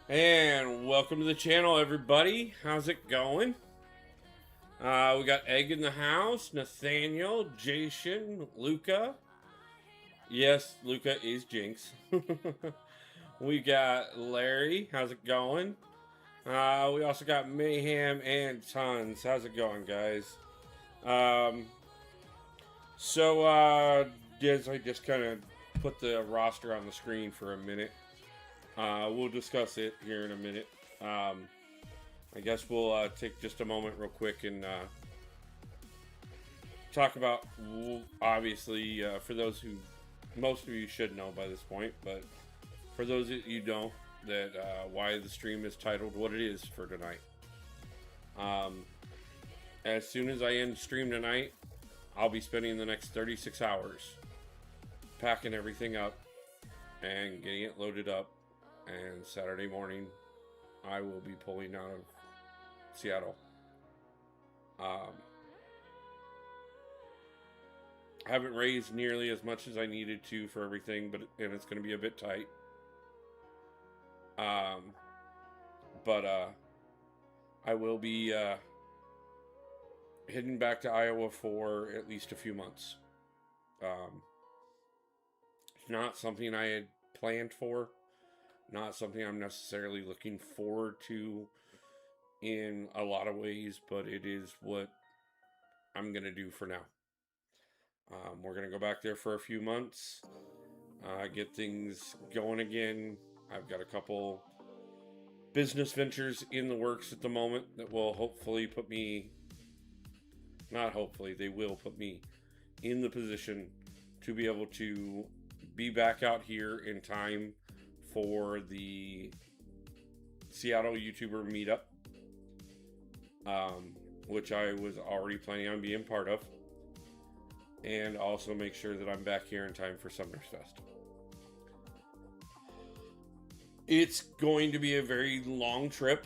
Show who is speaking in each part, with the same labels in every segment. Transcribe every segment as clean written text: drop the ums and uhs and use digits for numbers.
Speaker 1: And welcome to the channel, everybody. How's it going? We got Egg in the house, Nathaniel, Jason, Luca. Yes, Luca is Jinx. We got Larry. How's it going? We also got Mayhem and Tons. How's it going, guys? Um, as I just kind of put the roster on the screen for a minute. We'll discuss it here in a minute. I guess we'll take just a moment real quick and talk about, obviously, for those who, most of you should know by this point, but for those that you don't, that why the stream is titled what it is for tonight. As soon as I end stream tonight, I'll be spending the next 36 hours packing everything up and getting it loaded up. And Saturday morning, I will be pulling out of Seattle. I haven't raised nearly as much as I needed to for everything, and it's going to be a bit tight. I will be heading back to Iowa for at least a few months. It's not something I had planned for. Not something I'm necessarily looking forward to in a lot of ways, but it is what I'm going to do for now. We're going to go back there for a few months, get things going again. I've got a couple business ventures in the works at the moment that will hopefully put me, not hopefully, they will put me in the position to be able to be back out here in time for the Seattle YouTuber meetup, which I was already planning on being part of, and also make sure that I'm back here in time for Summer's Fest. It's going to be a very long trip.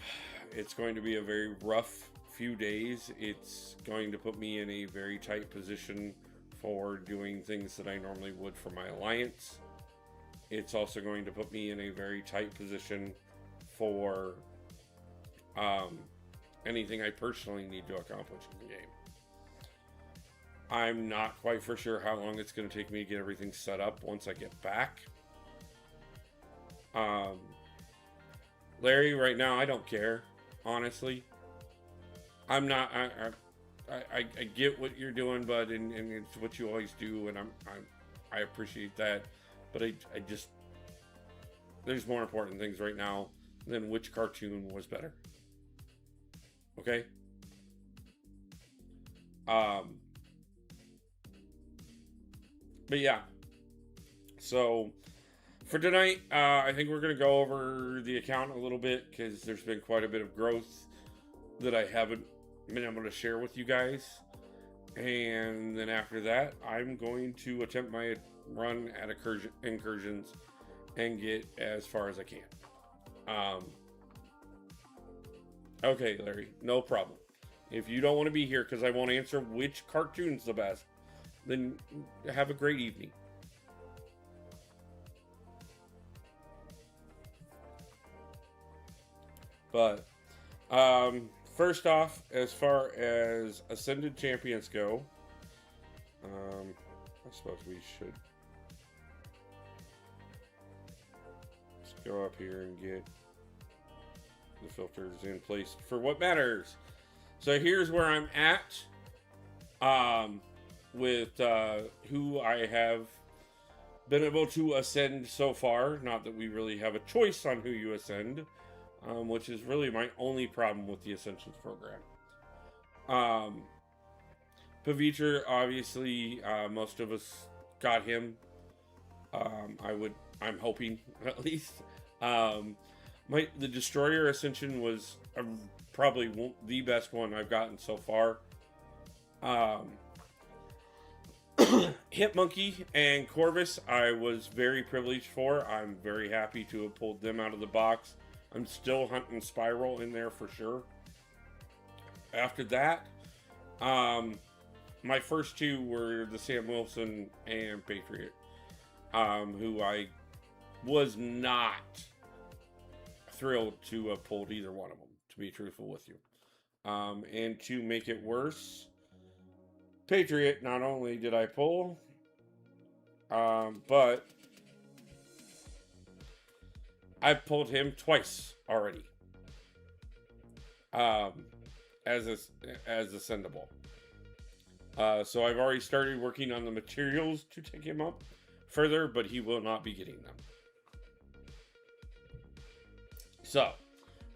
Speaker 1: It's going to be a very rough few days. It's going to put me in a very tight position for doing things that I normally would for my alliance. It's also going to put me in a very tight position for anything I personally need to accomplish in the game. I'm not quite for sure how long it's going to take me to get everything set up once I get back. Larry, right now I don't care, honestly. I'm not. I get what you're doing, bud, and it's what you always do, and I appreciate that. But I just, there's more important things right now than which cartoon was better. Okay? But yeah. So, for tonight, I think we're going to go over the account a little bit, because there's been quite a bit of growth that I haven't been able to share with you guys. And then after that, I'm going to attempt my run at incursions and get as far as I can. Okay, Larry, no problem. If you don't want to be here because I won't answer which cartoon's the best, then have a great evening. But first off, as far as Ascended Champions go, I suppose we should just go up here and get the filters in place for what matters. So here's where I'm at with who I have been able to ascend so far. Not that we really have a choice on who you ascend, which is really my only problem with the Ascensions program. Pavitra, obviously, most of us got him. I'm hoping, at least. The Destroyer Ascension was probably the best one I've gotten so far. Hitmonkey and Corvus, I was very privileged for. I'm very happy to have pulled them out of the box. I'm still hunting Spiral in there for sure. After that, my first two were the Sam Wilson and Patriot, who I was not thrilled to have pulled either one of them, to be truthful with you. And to make it worse, Patriot, not only did I pull, but I've pulled him twice already. As ascendable. So I've already started working on the materials to take him up further, but he will not be getting them. So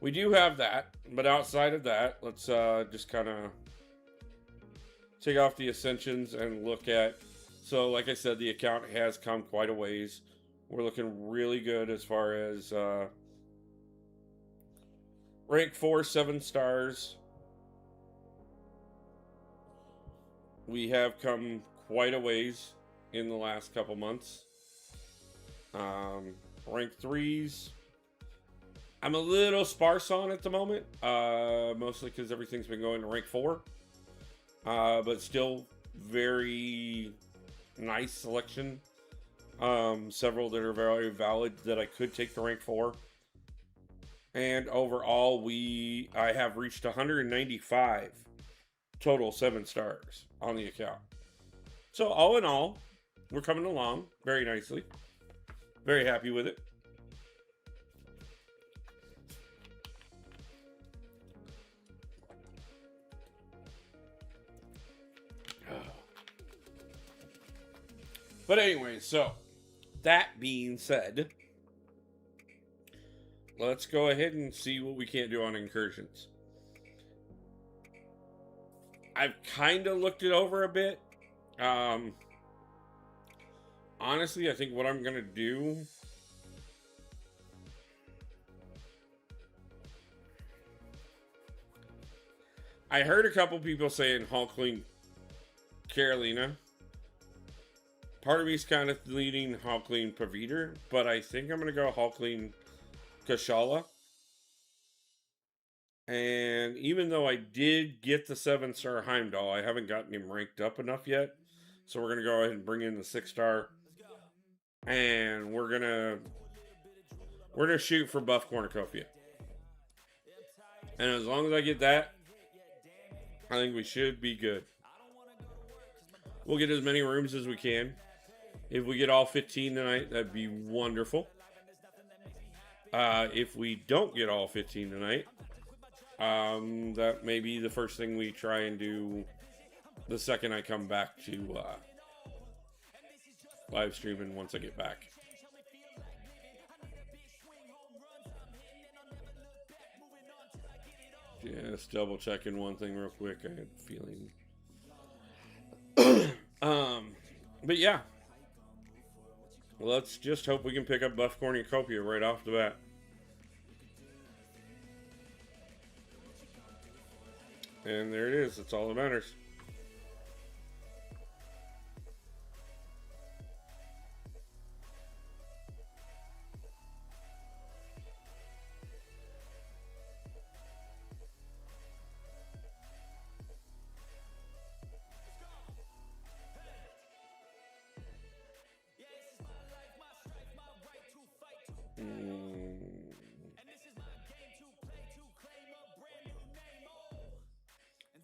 Speaker 1: we do have that, but outside of that, let's just kind of take off the ascensions and look at. So like I said, the account has come quite a ways. We're looking really good as far as rank 4, 7 stars. We have come quite a ways in the last couple months. Rank 3s, I'm a little sparse on at the moment, mostly because everything's been going to rank 4. But still very nice selection. Several that are very valid that I could take to rank 4. And overall, I have reached 195 total 7 stars on the account. So all in all, we're coming along very nicely. Very happy with it. But anyway, so that being said, let's go ahead and see what we can't do on incursions. I've kind of looked it over a bit. Honestly, I think what I'm going to do... I heard a couple people saying Hulkling Carolina. Part of me's kind of leading Hulkling Paviter, but I think I'm going to go Hulkling Kashala. And even though I did get the 7-star Heimdall, I haven't gotten him ranked up enough yet. So we're going to go ahead and bring in the 6-star. And we're going to shoot for buff cornucopia. And as long as I get that, I think we should be good. We'll get as many rooms as we can. If we get all 15 tonight, that'd be wonderful. If we don't get all 15 tonight, that may be the first thing we try and do the second I come back to live streaming once I get back. Just double checking one thing real quick. I had a feeling. But yeah. Let's just hope we can pick up buff cornucopia right off the bat. And there it is. That's all that matters.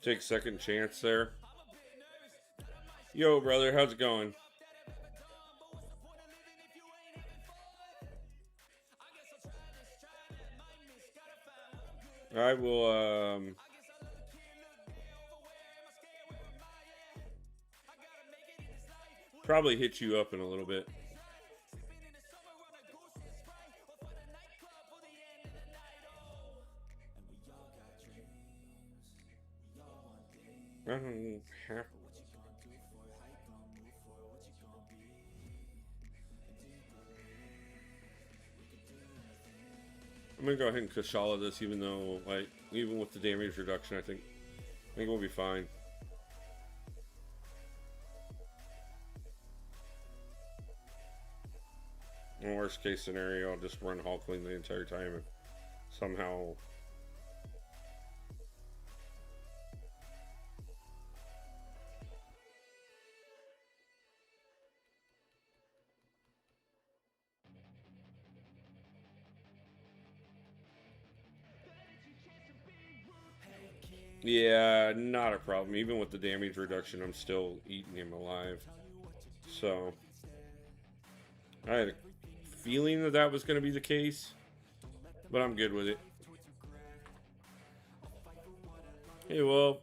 Speaker 1: Take second chance there. Yo, brother, how's it going? I will, probably hit you up in a little bit. I don't have... I'm gonna go ahead and Kashala this, even though, like, even with the damage reduction, I think we'll be fine. In worst case scenario, I'll just run Hulkling the entire time and somehow. Yeah, not a problem. Even with the damage reduction, I'm still eating him alive. So, I had a feeling that that was going to be the case, but I'm good with it. Hey, well,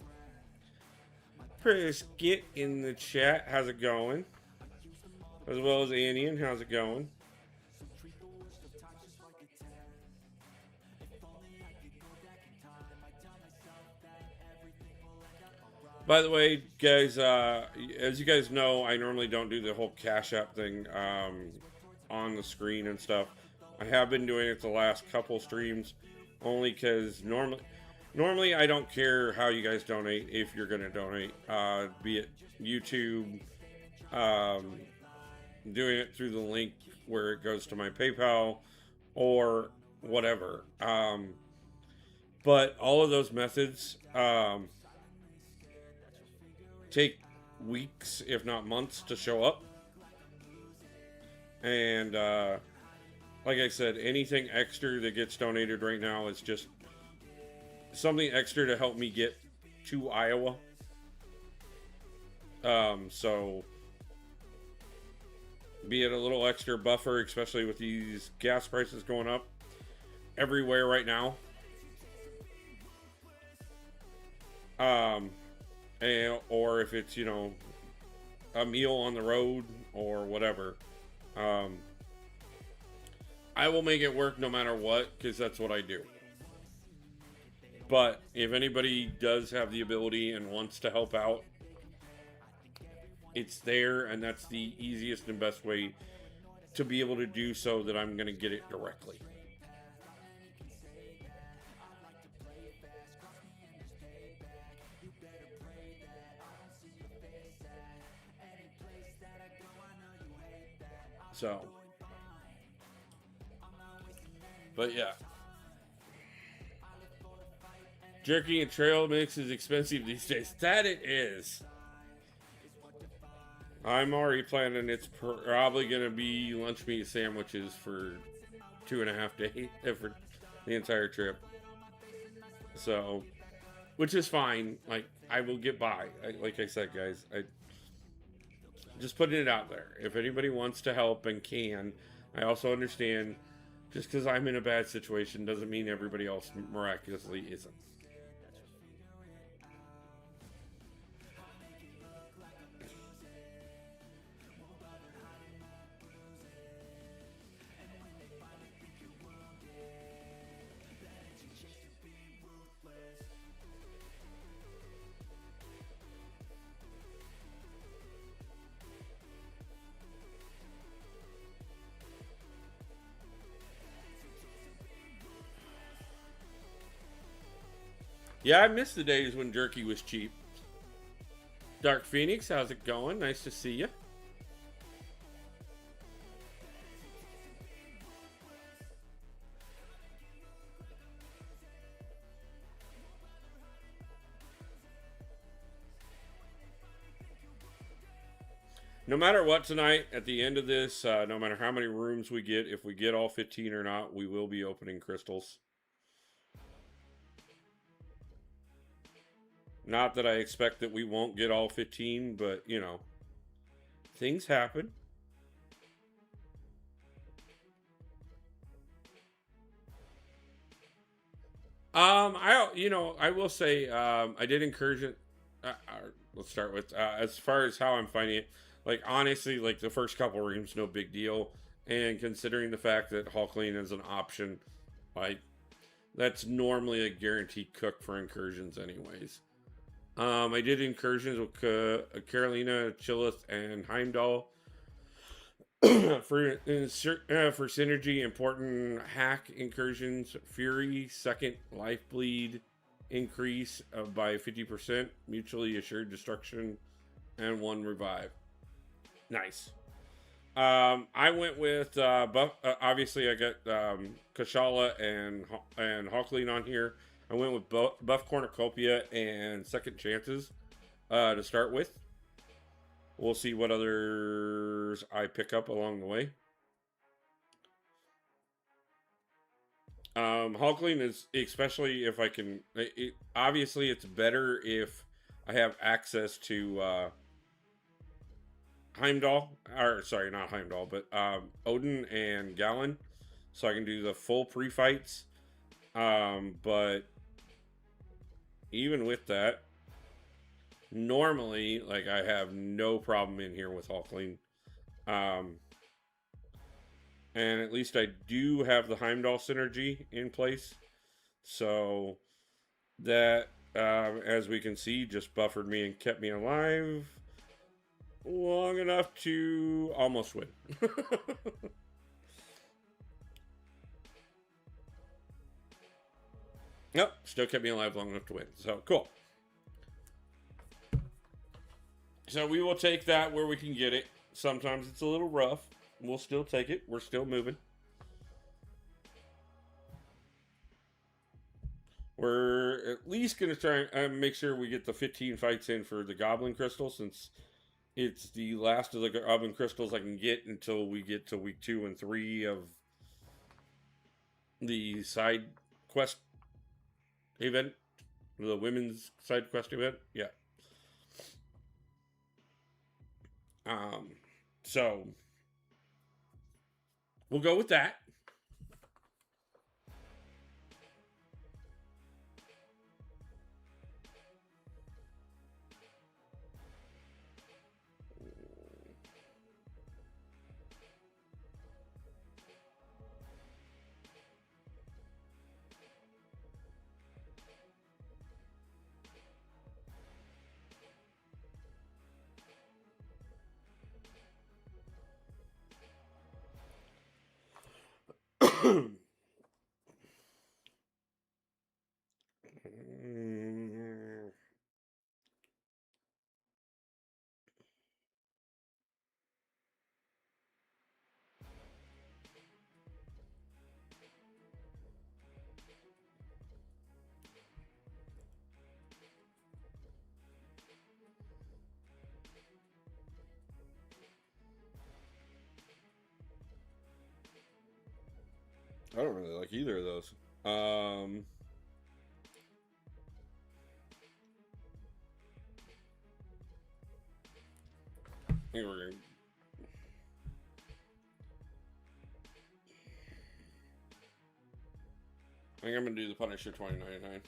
Speaker 1: Chris, get in the chat. How's it going? As well as Annie, how's it going? By the way, guys, as you guys know, I normally don't do the whole Cash App thing on the screen and stuff. I have been doing it the last couple streams, only because normally I don't care how you guys donate if you're going to donate, be it YouTube, um, doing it through the link where it goes to my PayPal, or whatever. But all of those methods take weeks, if not months, to show up. And like I said, anything extra that gets donated right now is just something extra to help me get to Iowa. So be it a little extra buffer, especially with these gas prices going up everywhere right now. Or if it's, a meal on the road or whatever. I will make it work no matter what, because that's what I do. But if anybody does have the ability and wants to help out, it's there, and that's the easiest and best way to be able to do so that I'm going to get it directly. So, but yeah. Jerky and trail mix is expensive these days. That it is. I'm already planning it's probably going to be lunch meat sandwiches for 2.5 days, for the entire trip. So, which is fine. Like, I will get by. Like I said, guys, I just putting it out there. If anybody wants to help and can, I also understand just because I'm in a bad situation doesn't mean everybody else miraculously isn't. Yeah, I miss the days when jerky was cheap. Dark Phoenix, how's it going? Nice to see you. No matter what tonight, at the end of this, no matter how many rooms we get, if we get all 15 or not, we will be opening crystals. Not that I expect that we won't get all 15, but, things happen. I will say, I did encourage it. Let's start with, as far as how I'm finding it. Like, honestly, like, the first couple rooms, no big deal. And considering the fact that Hulkling is an option, like, that's normally a guaranteed cook for incursions anyways. I did incursions with Carolina, Chilith, and Heimdall. for synergy, important hack incursions, Fury, second life bleed increase by 50%, mutually assured destruction, and 1 revive. Nice. I went with Buff. Obviously, I got Kashala and Hawkling on here. I went with Buff Cornucopia and Second Chances to start with. We'll see what others I pick up along the way. Hulkling is, especially if I can. Obviously, it's better if I have access to Heimdall, or sorry, not Heimdall, but Odin and Galen, so I can do the full pre-fights. But even with that, normally, like, I have no problem in here with Hulkling. Um, and at least I do have the Heimdall synergy in place. So that, as we can see, just buffered me and kept me alive long enough to almost win. Yep, still kept me alive long enough to win. So cool. So we will take that where we can get it. Sometimes it's a little rough. We'll still take it. We're still moving. We're at least going to try and make sure we get the 15 fights in for the Goblin Crystal, since it's the last of the Goblin Crystals I can get until we get to week 2 and 3 of the side quest event. The women's side quest event. Yeah. So we'll go with that. I don't really like either of those. I think we're gonna. I think I'm gonna do the Punisher 2099.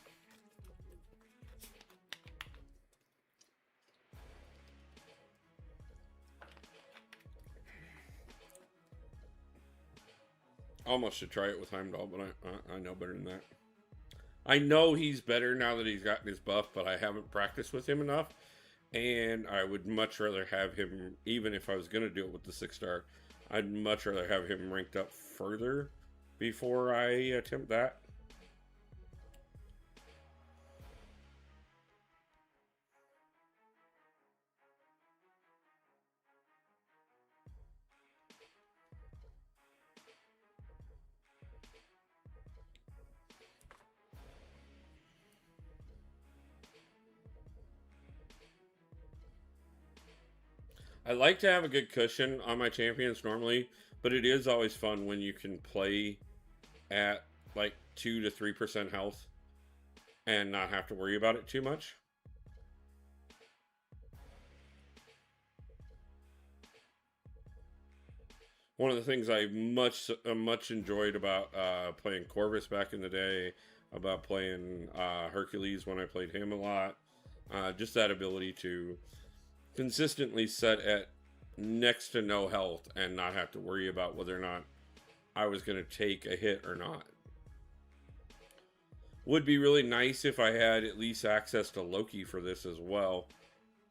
Speaker 1: Almost should try it with Heimdall, but I know better than that. I know he's better now that he's gotten his buff, but I haven't practiced with him enough. And I would much rather have him, even if I was going to do it with the 6-star, I'd much rather have him ranked up further before I attempt that. I like to have a good cushion on my champions normally, but it is always fun when you can play at like 2 to 3% health and not have to worry about it too much. One of the things I much enjoyed about playing Corvus back in the day, about playing Hercules when I played him a lot, just that ability to consistently set at next to no health and not have to worry about whether or not I was going to take a hit or not. Would be really nice if I had at least access to Loki for this as well,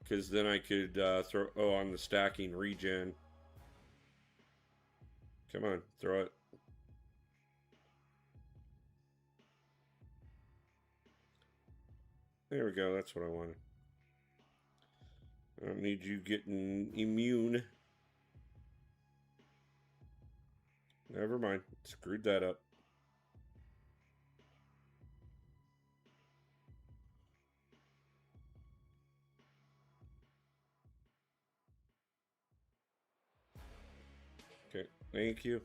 Speaker 1: because then I could throw on the stacking regen. Come on, throw it. There we go. That's what I wanted. I don't need you getting immune. Never mind. Screwed that up. Okay, thank you.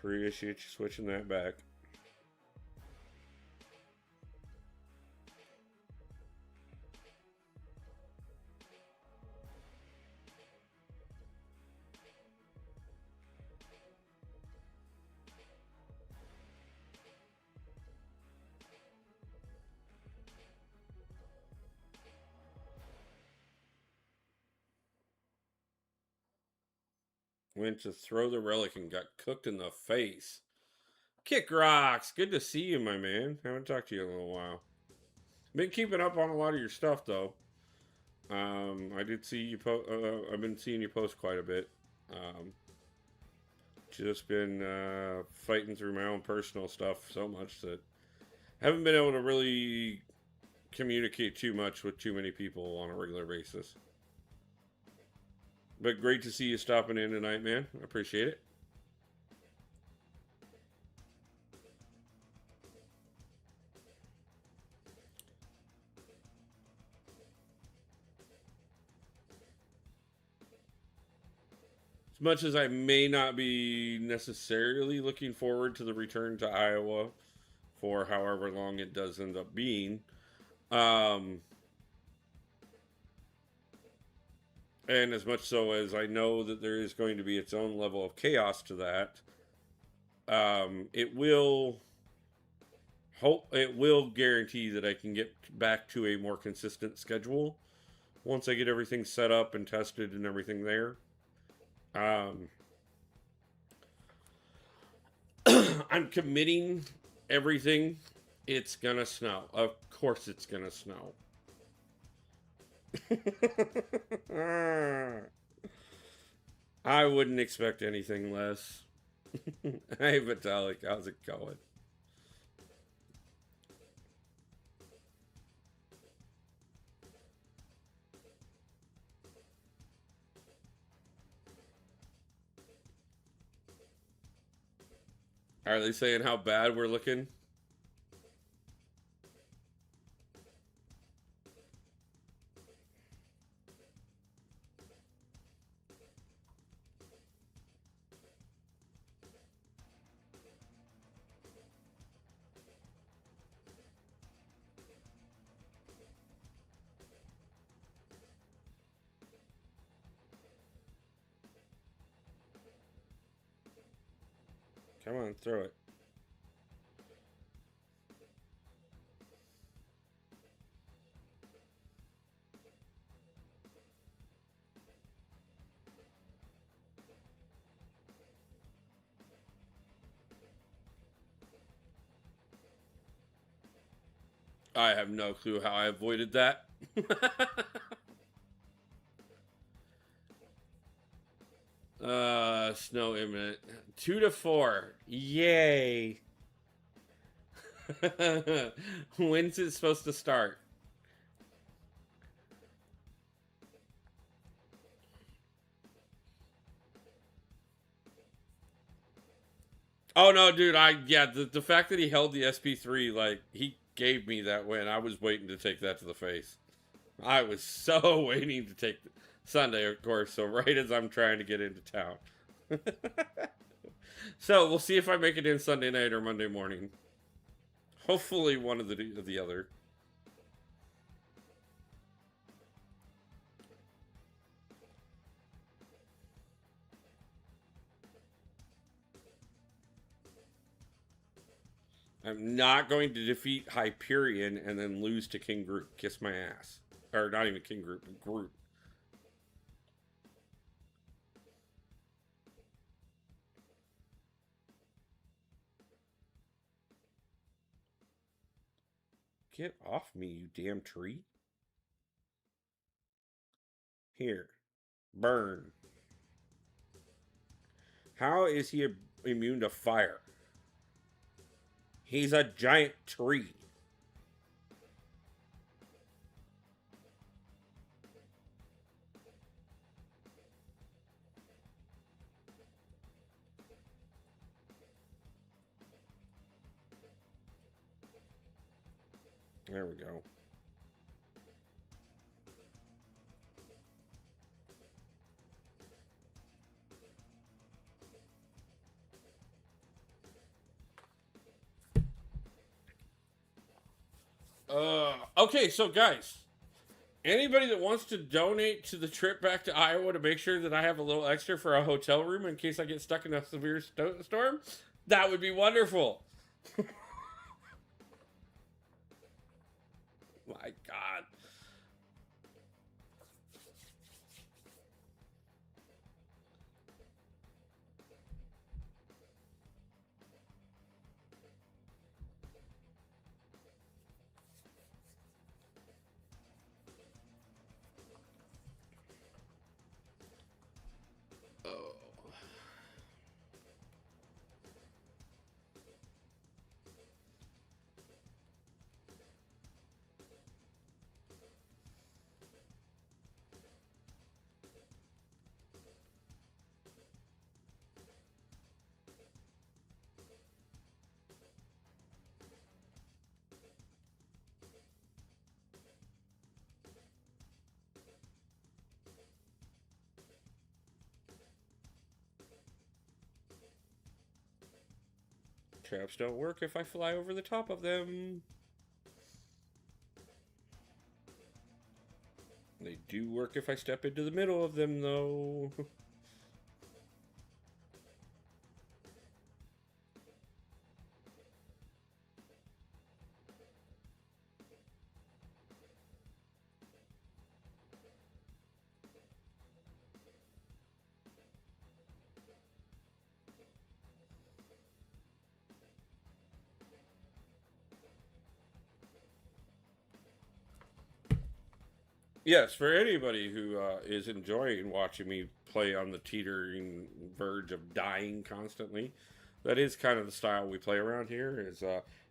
Speaker 1: Appreciate you switching that back. Went to throw the relic and got cooked in the face. Kick rocks. Good to see you, my man. Haven't talked to you in a little while. Been keeping up on a lot of your stuff, though. I did see you I've been seeing you post quite a bit. Just been fighting through my own personal stuff so much that haven't been able to really communicate too much with too many people on a regular basis. But great to see you stopping in tonight, man. I appreciate it. As much as I may not be necessarily looking forward to the return to Iowa for however long it does end up being, and as much so as I know that there is going to be its own level of chaos to that, it will guarantee that I can get back to a more consistent schedule once I get everything set up and tested and everything there. I'm committing everything. It's gonna snow. Of course it's gonna snow. I wouldn't expect anything less. Hey Vitalik, how's it going? Are they saying how bad we're looking? Come on, throw it. I have no clue how I avoided that. Snow imminent. 2 to 4. Yay. When's it supposed to start? Oh no, dude, the fact that he held the SP3, like, he gave me that win. I was waiting to take that to the face. I was so waiting to take Sunday, of course, so right as I'm trying to get into town. So we'll see if I make it in Sunday night or Monday morning. Hopefully one of the other. I'm not going to defeat Hyperion and then lose to King Groot. Kiss my ass. Or not even King Groot, but Groot. Get off me, you damn tree. Here. Burn. How is he immune to fire? He's a giant tree. There we go. Okay, so guys, anybody that wants to donate to the trip back to Iowa to make sure that I have a little extra for a hotel room in case I get stuck in a severe storm, that would be wonderful. My God. Oh. Traps don't work if I fly over the top of them. They do work if I step into the middle of them, though. Yes, for anybody who is enjoying watching me play on the teetering verge of dying constantly, that is kind of the style we play around here. Is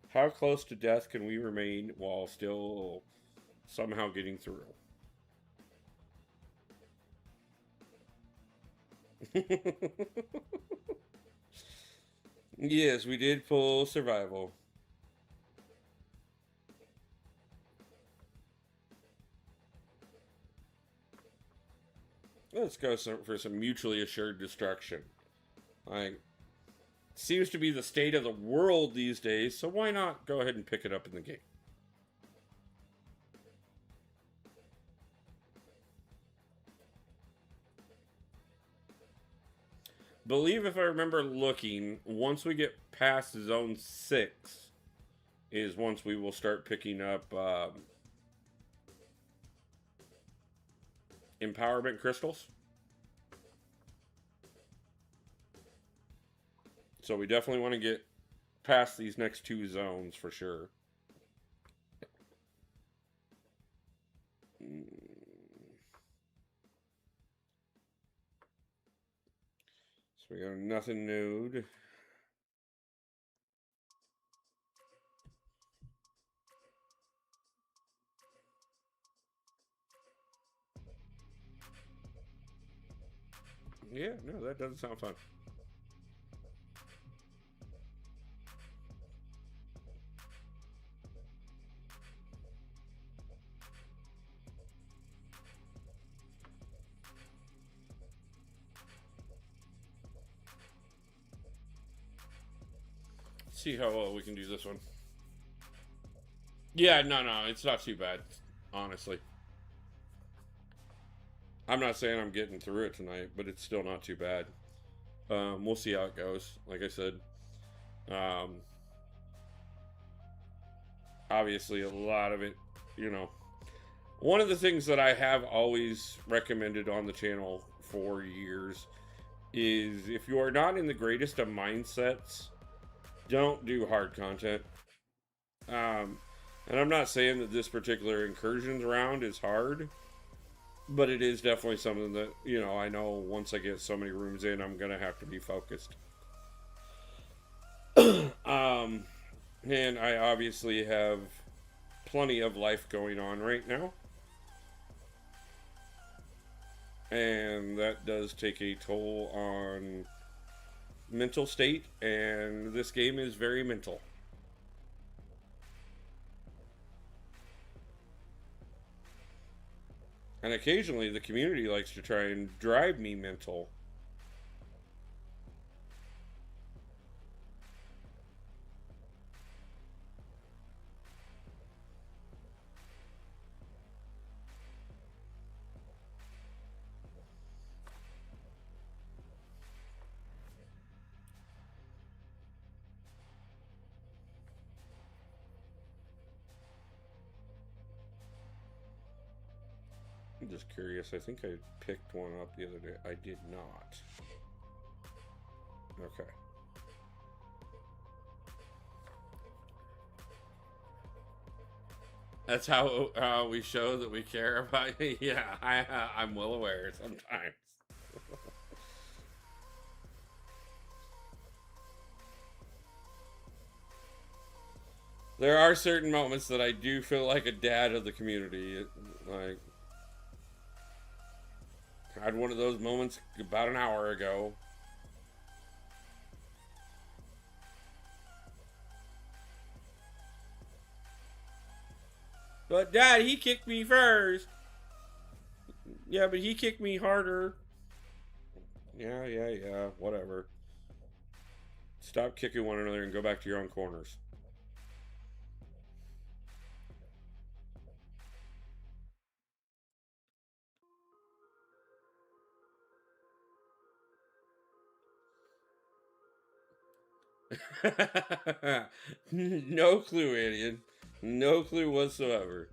Speaker 1: how close to death can we remain while still somehow getting through? Yes, we did pull survival. Let's go for some mutually assured destruction. Like, seems to be the state of the world these days, so why not go ahead and pick it up in the game? Believe if I remember looking, once we get past zone 6 is once we will start picking up empowerment crystals. So we definitely want to get past these next 2 zones for sure. So we got nothing nude. Yeah, no, that doesn't sound fun. Let's see how well we can do this one. Yeah, no, it's not too bad, honestly. I'm not saying I'm getting through it tonight, but it's still not too bad. We'll see how it goes. Like I said, um, obviously a lot of it, you know. One of the things that I have always recommended on the channel for years is if you are not in the greatest of mindsets, don't do hard content. And I'm not saying that this particular incursions round is hard, but it is definitely something that, you know, I know once I get so many rooms in, I'm going to have to be focused. And I obviously have plenty of life going on right now. And that does take a toll on mental state, and this game is very mental. And occasionally the community likes to try and drive me mental. I'm just curious. I think I picked one up the other day. I did not. Okay. That's how we show that we care about you. Yeah, I'm well aware sometimes. There are certain moments that I do feel like a dad of the community. Like, I had one of those moments about an hour ago. But Dad, he kicked me first. Yeah, but he kicked me harder. Yeah. Whatever. Stop kicking one another and go back to your own corners. No clue, alien. No clue whatsoever.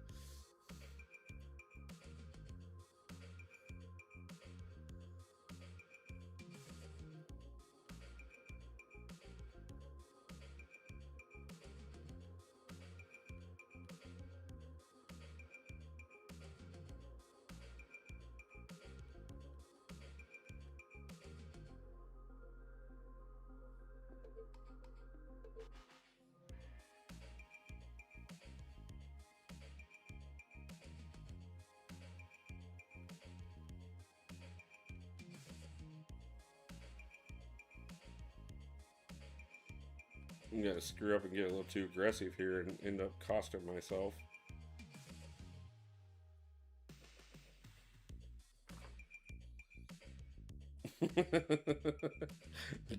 Speaker 1: I'm gonna screw up and get a little too aggressive here and end up costing myself.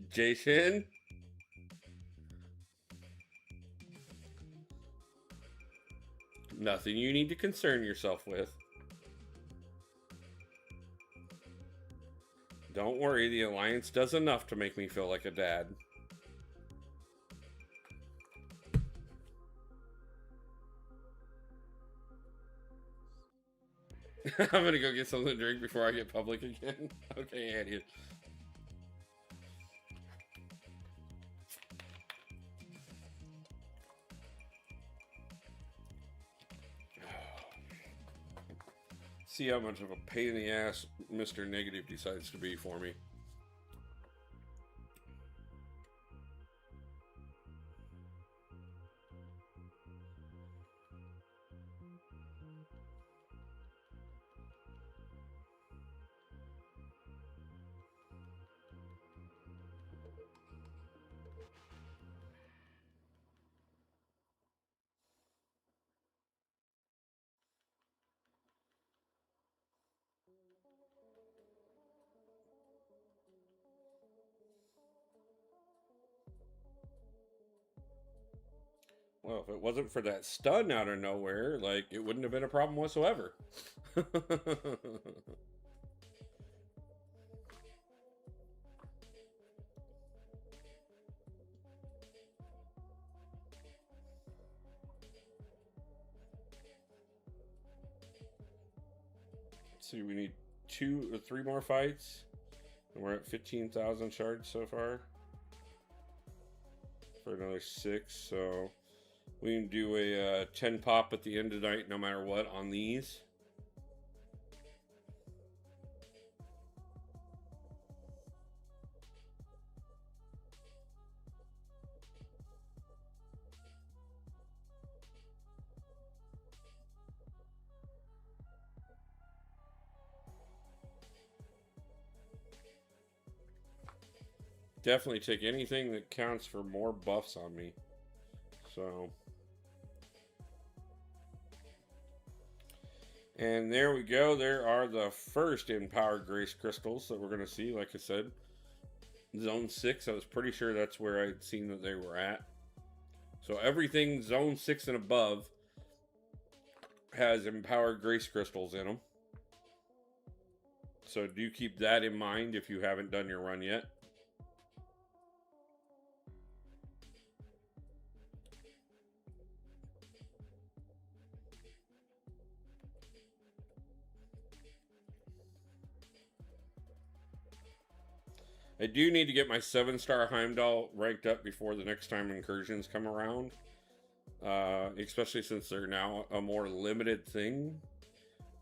Speaker 1: Jason? Nothing you need to concern yourself with. Don't worry, the Alliance does enough to make me feel like a dad. I'm gonna go get something to drink before I get public again. Okay, Andy. See how much of a pain in the ass Mr. Negative decides to be for me. Well, if it wasn't for that stun out of nowhere, like, it wouldn't have been a problem whatsoever. See, we need 2 or 3 more fights. And we're at 15,000 shards so far. For another 6, so we can do a 10 pop at the end of the night no matter what on these. Definitely take anything that counts for more buffs on me. So. And there we go. There are the first Empowered Grace Crystals that we're going to see. Like I said, Zone 6, I was pretty sure that's where I'd seen that they were at. So everything Zone 6 and above has Empowered Grace Crystals in them. So do keep that in mind if you haven't done your run yet. I do need to get my 7-star Heimdall ranked up before the next time incursions come around. Especially since they're now a more limited thing.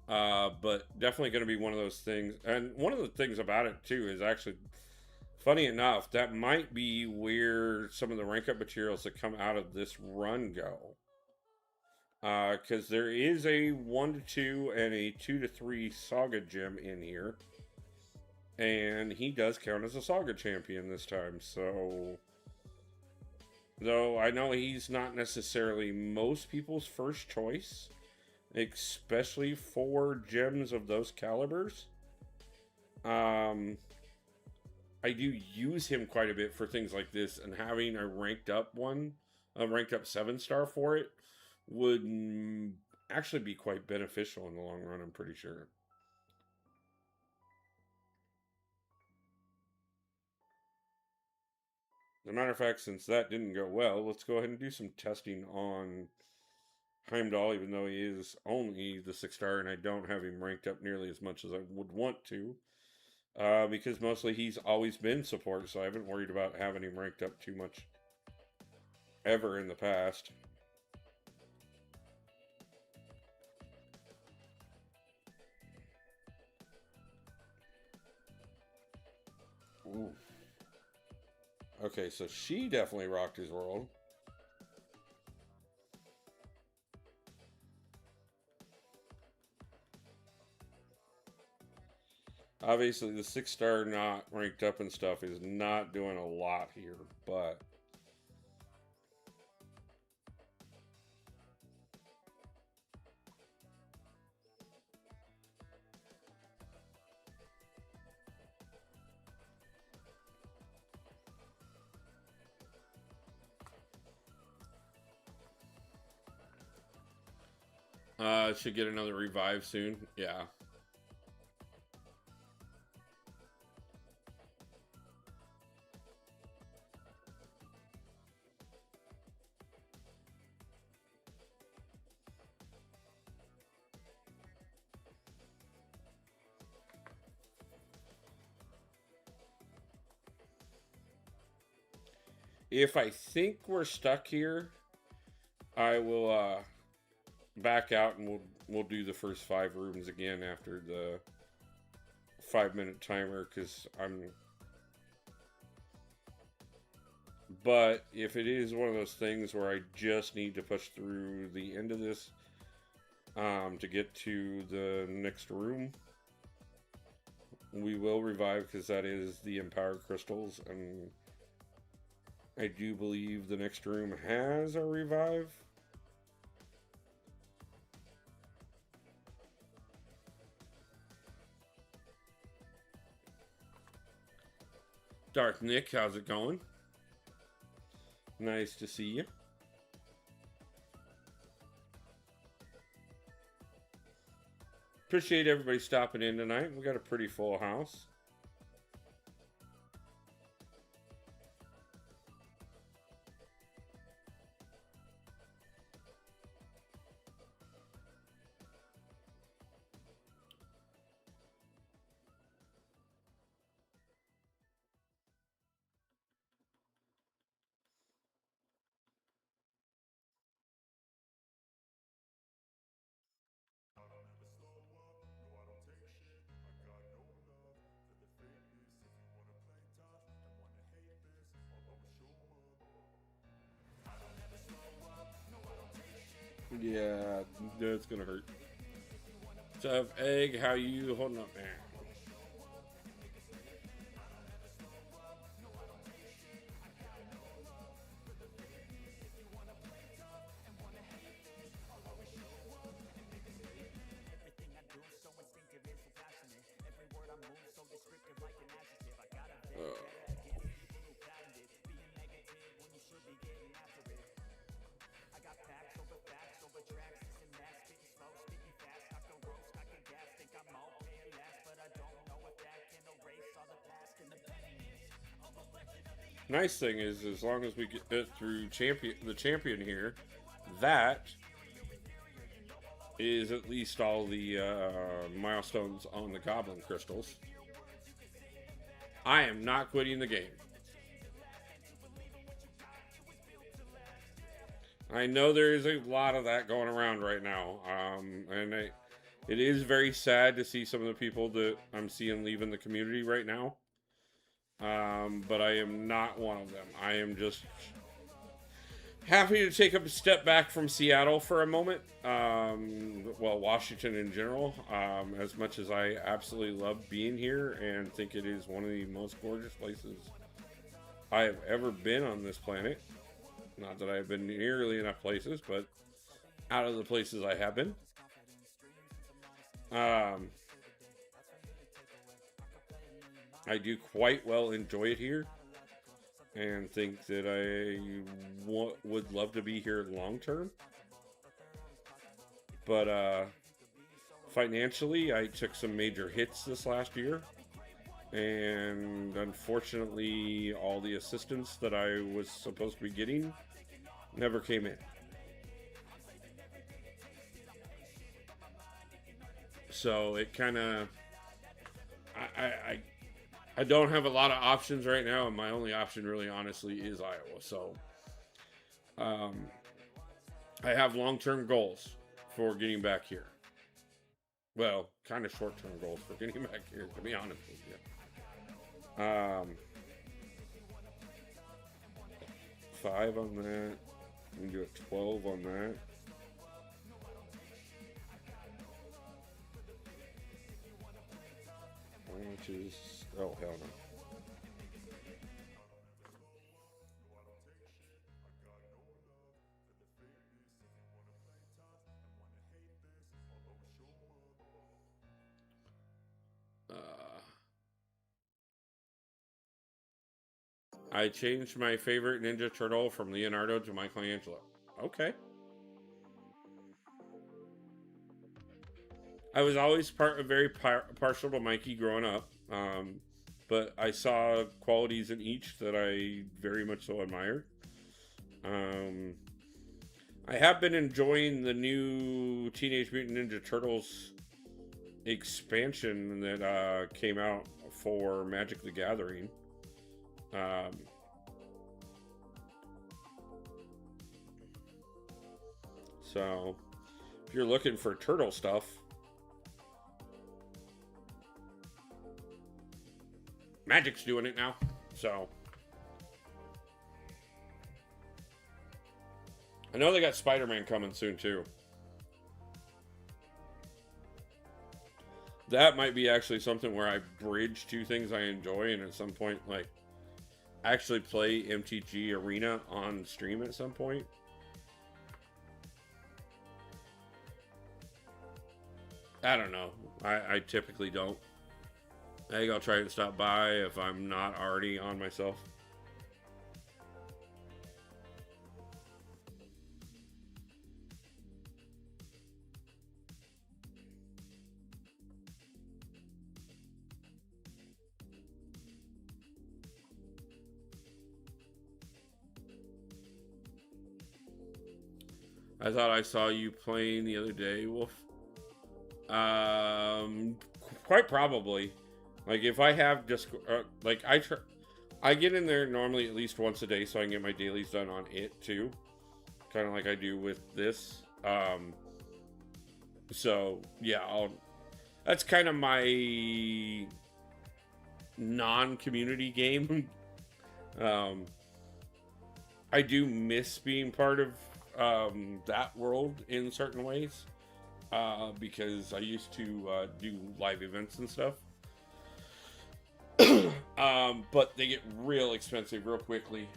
Speaker 1: But definitely going to be one of those things. And one of the things about it, too, is actually, funny enough, that might be where some of the rank up materials that come out of this run go. Because there is a 1 to 2 and a 2 to 3 Saga gem in here. And he does count as a Saga champion this time, so... Though I know he's not necessarily most people's first choice, especially for gems of those calibers. I do use him quite a bit for things like this, and having a ranked up 7-star for it would actually be quite beneficial in the long run, I'm pretty sure. As a matter of fact, since that didn't go well, let's go ahead and do some testing on Heimdall, even though he is only the 6-star and I don't have him ranked up nearly as much as I would want to. Because mostly he's always been support, so I haven't worried about having him ranked up too much ever in the past. Ooh. Okay, so she definitely rocked his world. Obviously, the 6-star not ranked up and stuff is not doing a lot here, but... should get another revive soon. Yeah. If I think we're stuck here, I will back out and we'll do the first 5 rooms again after the 5-minute timer, because but if it is one of those things where I just need to push through the end of this to get to the next room, we will revive, because that is the empowered crystals, and I do believe the next room has a revive. Dark Nick, how's it going? Nice to see you. Appreciate everybody stopping in tonight. We got a pretty full house. Yeah, that's gonna hurt. So, Egg, how you holding up, man? Nice thing is, as long as we get through the champion here, that is at least all the milestones on the goblin crystals. I am not quitting the game. I know there is a lot of that going around right now, and it is very sad to see some of the people that I'm seeing leaving the community right now. But I am not one of them. I am just happy to take a step back from Seattle for a moment. Well, Washington in general. As much as I absolutely love being here and think it is one of the most gorgeous places I have ever been on this planet. Not that I've been nearly enough places, but out of the places I have been. I do quite well enjoy it here and think that I would love to be here long term. But financially, I took some major hits this last year. And unfortunately, all the assistance that I was supposed to be getting never came in. So it kind of, I don't have a lot of options right now, and my only option, really, honestly, is Iowa. So I have long-term goals for getting back here. Well, kind of short-term goals for getting back here, to be honest with you. 5 on that. We can do a 12 on that. Which is, oh hell no. I changed my favorite Ninja Turtle from Leonardo to Michelangelo. Okay. I was always very partial to Mikey growing up, but I saw qualities in each that I very much so admired. I have been enjoying the new Teenage Mutant Ninja Turtles expansion that came out for Magic the Gathering. So, if you're looking for turtle stuff, Magic's doing it now. So, I know they got Spider-Man coming soon too. That might be actually something where I bridge two things I enjoy, and at some point, like, actually play MTG Arena on stream at some point. I don't know. I typically don't. I think I'll try to stop by if I'm not already on myself. I thought I saw you playing the other day, Wolf. Quite probably. Like, if I have just like I get in there normally at least once a day so I can get my dailies done on it too, kind of like I do with this. So yeah, that's kind of my non-community game. I do miss being part of that world in certain ways, because I used to do live events and stuff. But they get real expensive real quickly.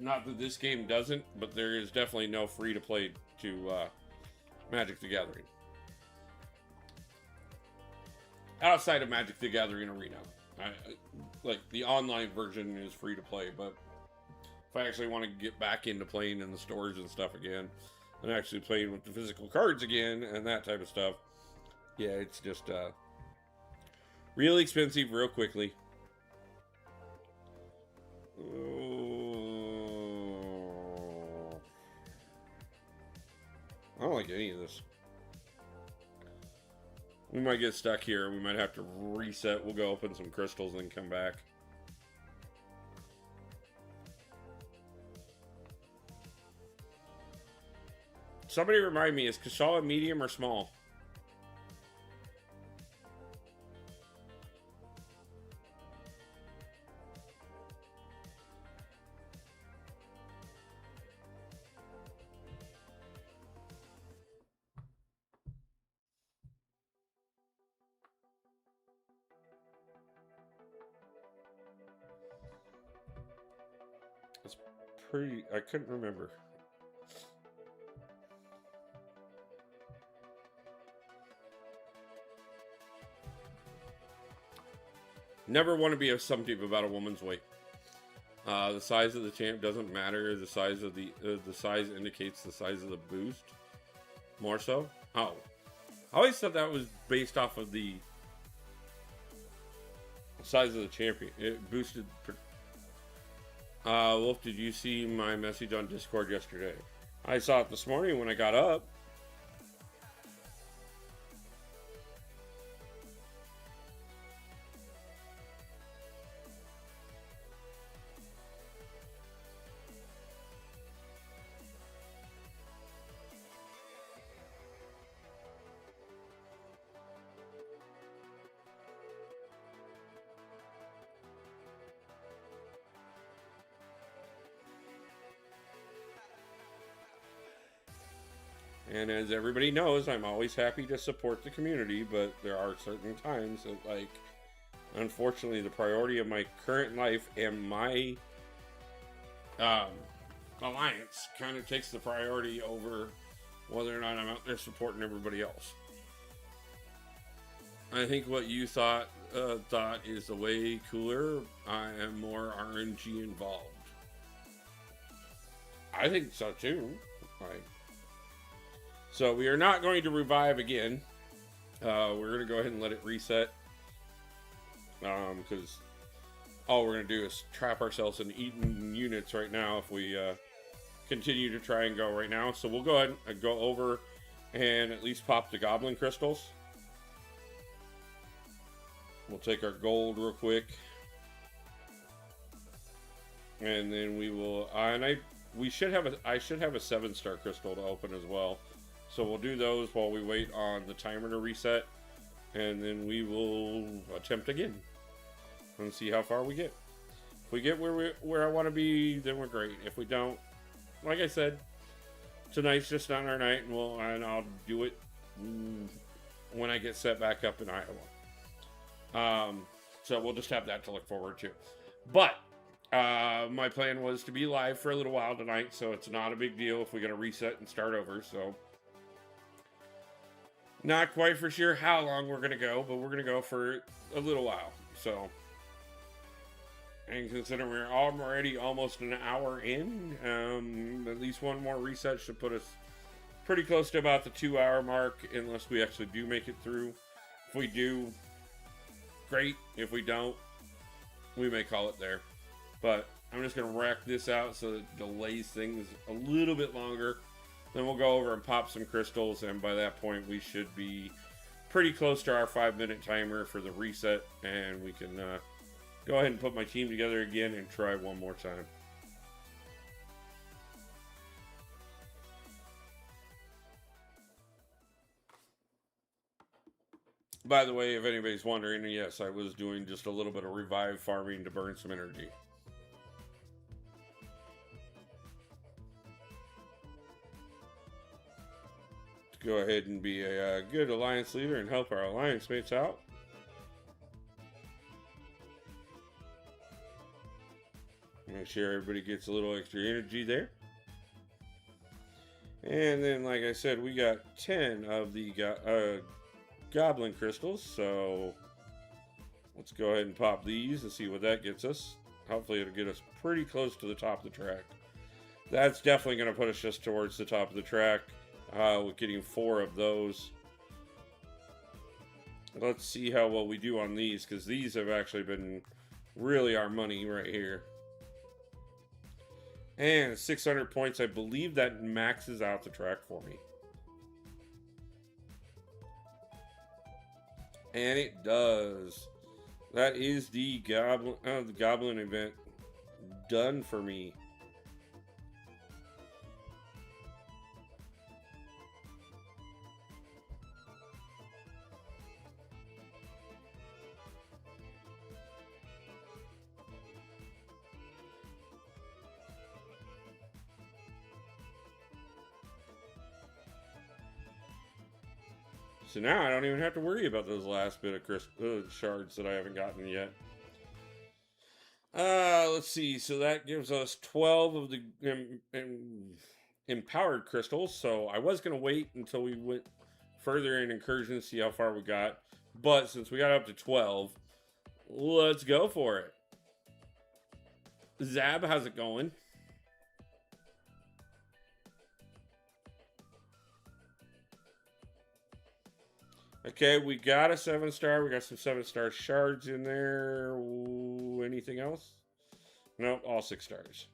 Speaker 1: Not that this game doesn't, but there is definitely no free to play to Magic the Gathering. Outside of Magic the Gathering Arena. Like, the online version is free to play, but if I actually want to get back into playing in the stores and stuff again, and actually playing with the physical cards again, and that type of stuff, yeah, it's just really expensive real quickly. I don't like any of this. We might get stuck here. We might have to reset. We'll go open some crystals and come back. Somebody remind me, is Kashaw medium or small? It's pretty... I couldn't remember. Never want to be assumptive about a woman's weight. The size of the champ doesn't matter. The size of the size indicates the size of the boost. More so. Oh, I always thought that was based off of the size of the champion. It boosted. Wolf, did you see my message on Discord yesterday? I saw it this morning when I got up. And as everybody knows, I'm always happy to support the community, but there are certain times that, like, unfortunately, the priority of my current life and my alliance kind of takes the priority over whether or not I'm out there supporting everybody else. I think what you thought is the way cooler. I am more RNG involved. I think so too. Right. So we are not going to revive again. We're going to go ahead and let it reset. Because all we're going to do is trap ourselves in eaten units right now if we continue to try and go right now. So we'll go ahead and go over and at least pop the goblin crystals. We'll take our gold real quick. And then we will... I should have a 7-star crystal to open as well. So we'll do those while we wait on the timer to reset. And then we will attempt again. And see how far we get. If we get where I want to be, then we're great. If we don't, like I said, tonight's just not our night. And I'll do it when I get set back up in Iowa. So we'll just have that to look forward to. But my plan was to be live for a little while tonight. So it's not a big deal if we're going to reset and start over. So... not quite for sure how long we're going to go, but we're going to go for a little while. So, and considering we're already almost an hour in, at least one more reset should put us pretty close to about the 2-hour mark, unless we actually do make it through. If we do, great. If we don't, we may call it there. But I'm just going to rack this out so it delays things a little bit longer. Then we'll go over and pop some crystals, and by that point we should be pretty close to our 5-minute timer for the reset, and we can go ahead and put my team together again and try one more time. By the way, if anybody's wondering, yes, I was doing just a little bit of revive farming to burn some energy. Go ahead and be a good alliance leader and help our alliance mates out. Make sure everybody gets a little extra energy there. And then, like I said, we got 10 of the goblin crystals. So let's go ahead and pop these and see what that gets us. Hopefully it'll get us pretty close to the top of the track. That's definitely going to put us just towards the top of the track. With getting 4 of those. Let's see how well we do on these, because these have actually been really our money right here. And 600 points, I believe that maxes out the track for me. And it does. That is the goblin event done for me. So now I don't even have to worry about those last bit of shards that I haven't gotten yet. Let's see. So that gives us 12 of the empowered crystals. So I was going to wait until we went further in incursion to see how far we got. But since we got up to 12, let's go for it. Zab, how's it going? Okay, we got a 7-star. We got some 7-star shards in there. Ooh, anything else? Nope, all 6 stars.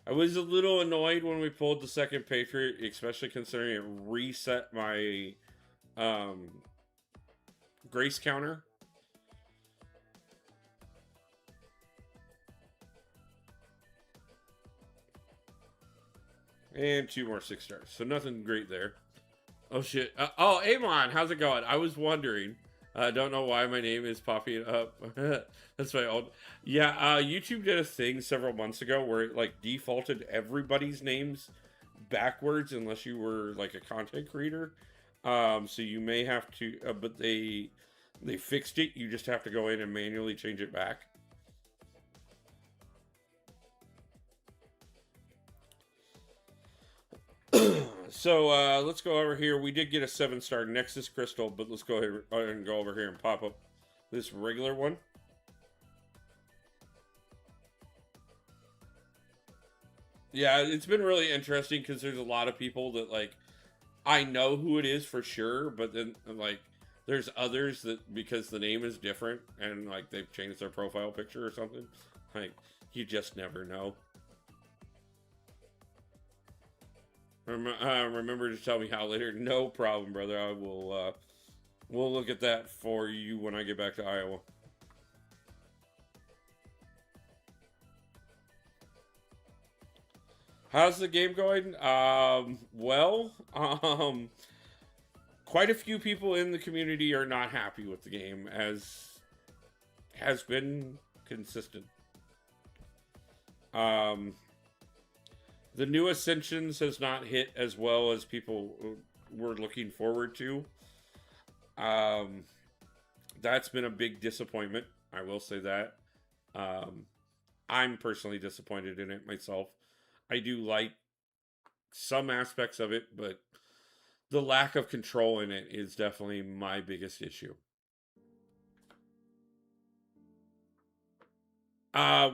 Speaker 1: I was a little annoyed when we pulled the second Patriot, especially considering it reset my grace counter. And 2 more 6 stars. So nothing great there. Oh, shit. Oh, Amon, how's it going? I was wondering. I don't know why my name is popping up. That's my old. Yeah, YouTube did a thing several months ago where it like defaulted everybody's names backwards unless you were like a content creator. So you may have to, but they fixed it. You just have to go in and manually change it back. So let's go over here. We did get a 7-star Nexus crystal, but let's go ahead and go over here and pop up this regular one. Yeah, it's been really interesting because there's a lot of people that like I know who it is for sure, but then like there's others that because the name is different and like they've changed their profile picture or something, like you just never know. Remember to tell me how later. No problem, brother. I will. We'll look at that for you when I get back to Iowa. How's the game going? Well, quite a few people in the community are not happy with the game, as has been consistent. The new Ascensions has not hit as well as people were looking forward to. That's been a big disappointment. I will say that. I'm personally disappointed in it myself. I do like some aspects of it, but the lack of control in it is definitely my biggest issue.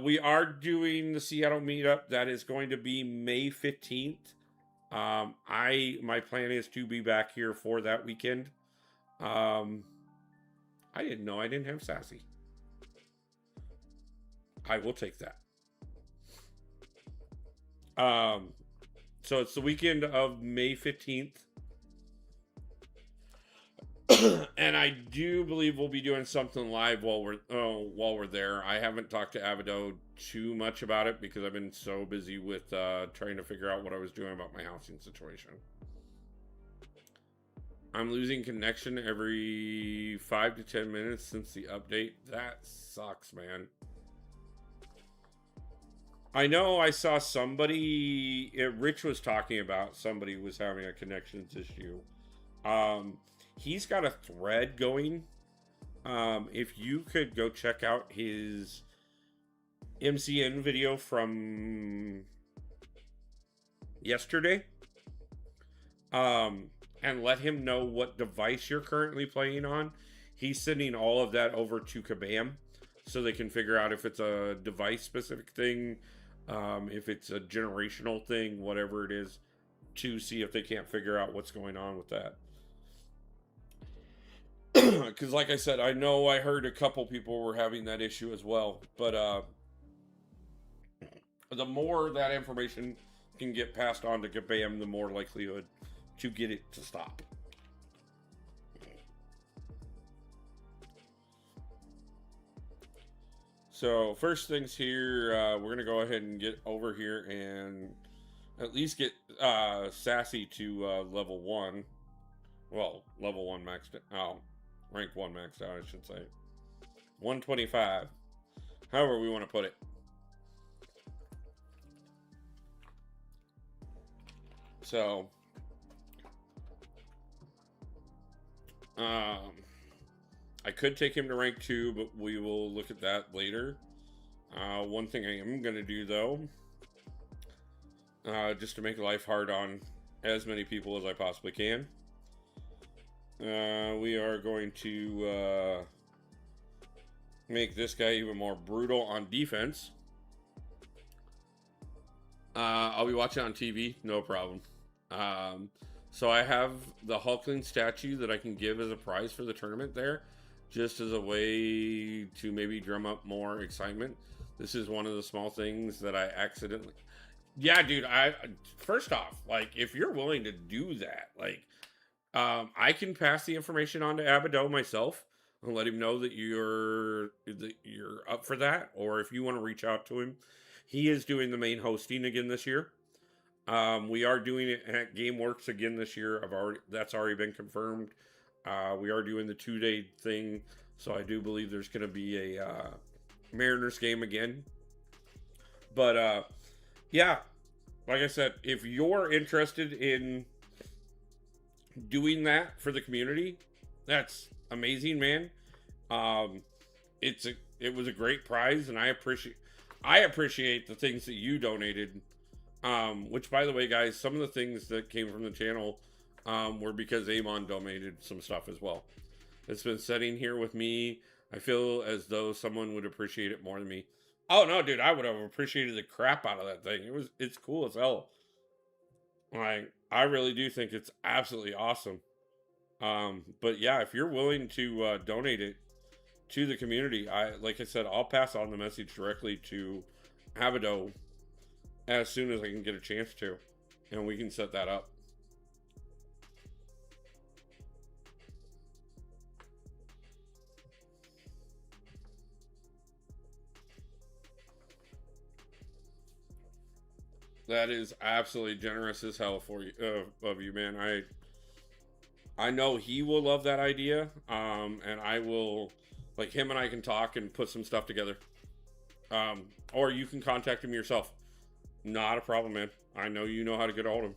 Speaker 1: We are doing the Seattle meetup. That is going to be May 15th. My plan is to be back here for that weekend. I didn't know I didn't have Sassy. I will take that. So it's the weekend of May 15th. And I do believe we'll be doing something live while we're there. I haven't talked to Avido too much about it because I've been so busy with trying to figure out what I was doing about my housing situation. I'm losing connection every 5 to 10 minutes since the update. That sucks, man. I know I saw somebody, Rich was talking about somebody was having a connections issue. He's got a thread going. If you could go check out his MCN video from yesterday, and let him know what device you're currently playing on. He's sending all of that over to Kabam so they can figure out if it's a device specific thing, if it's a generational thing, whatever it is, to see if they can't figure out what's going on with that. Because like I said, I know I heard a couple people were having that issue as well, but the more that information can get passed on to Kabam, the more likelihood to get it to stop. So first things here, we're gonna go ahead and get over here and at least get Sassy to level 1. Well, level 1 maxed out. Rank 1 maxed out, I should say. 125. However we want to put it. So, I could take him to rank 2, but we will look at that later. One thing I am going to do, though, just to make life hard on as many people as I possibly can, we are going to make this guy even more brutal on defense. I'll be watching on TV, no problem. So I have the Hulkling statue that I can give as a prize for the tournament there, just as a way to maybe drum up more excitement. This is one of the small things that I accidentally... Yeah, dude, first off, like, if you're willing to do that, like, I can pass the information on to Abaddon myself and let him know that you're up for that, or if you want to reach out to him. He is doing the main hosting again this year. We are doing it at GameWorks again this year. That's already been confirmed. We are doing the 2-day thing, so I do believe there's going to be a Mariners game again. But yeah, like I said, if you're interested in doing that for the community, that's amazing, man. It was a great prize, and I appreciate the things that you donated. Which, by the way, guys, some of the things that came from the channel were because Amon donated some stuff as well. It's been sitting here with me. I feel as though someone would appreciate it more than me. Oh no, dude, I would have appreciated the crap out of that thing. It's cool as hell. Like, I really do think it's absolutely awesome. But yeah, if you're willing to donate it to the community, like I said, I'll pass on the message directly to Abaddon as soon as I can get a chance to, and we can set that up. That is absolutely generous as hell for you, of you, man. I know he will love that idea, and I will, like, him and I can talk and put some stuff together. Or you can contact him yourself. Not a problem, man. I know you know how to get a hold of him.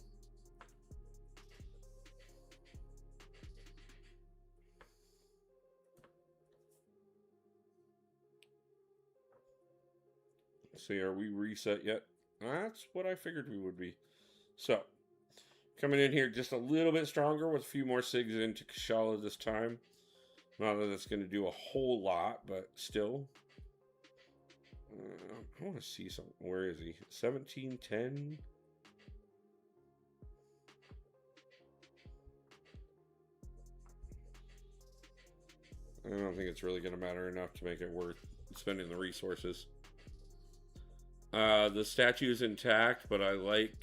Speaker 1: Let's see, are we reset yet? That's what I figured we would be. So, coming in here just a little bit stronger with a few more SIGs into Kashala this time. Not that it's going to do a whole lot, but still. I want to see something. Where is he? 1710. I don't think it's really going to matter enough to make it worth spending the resources. The statue is intact, but I like,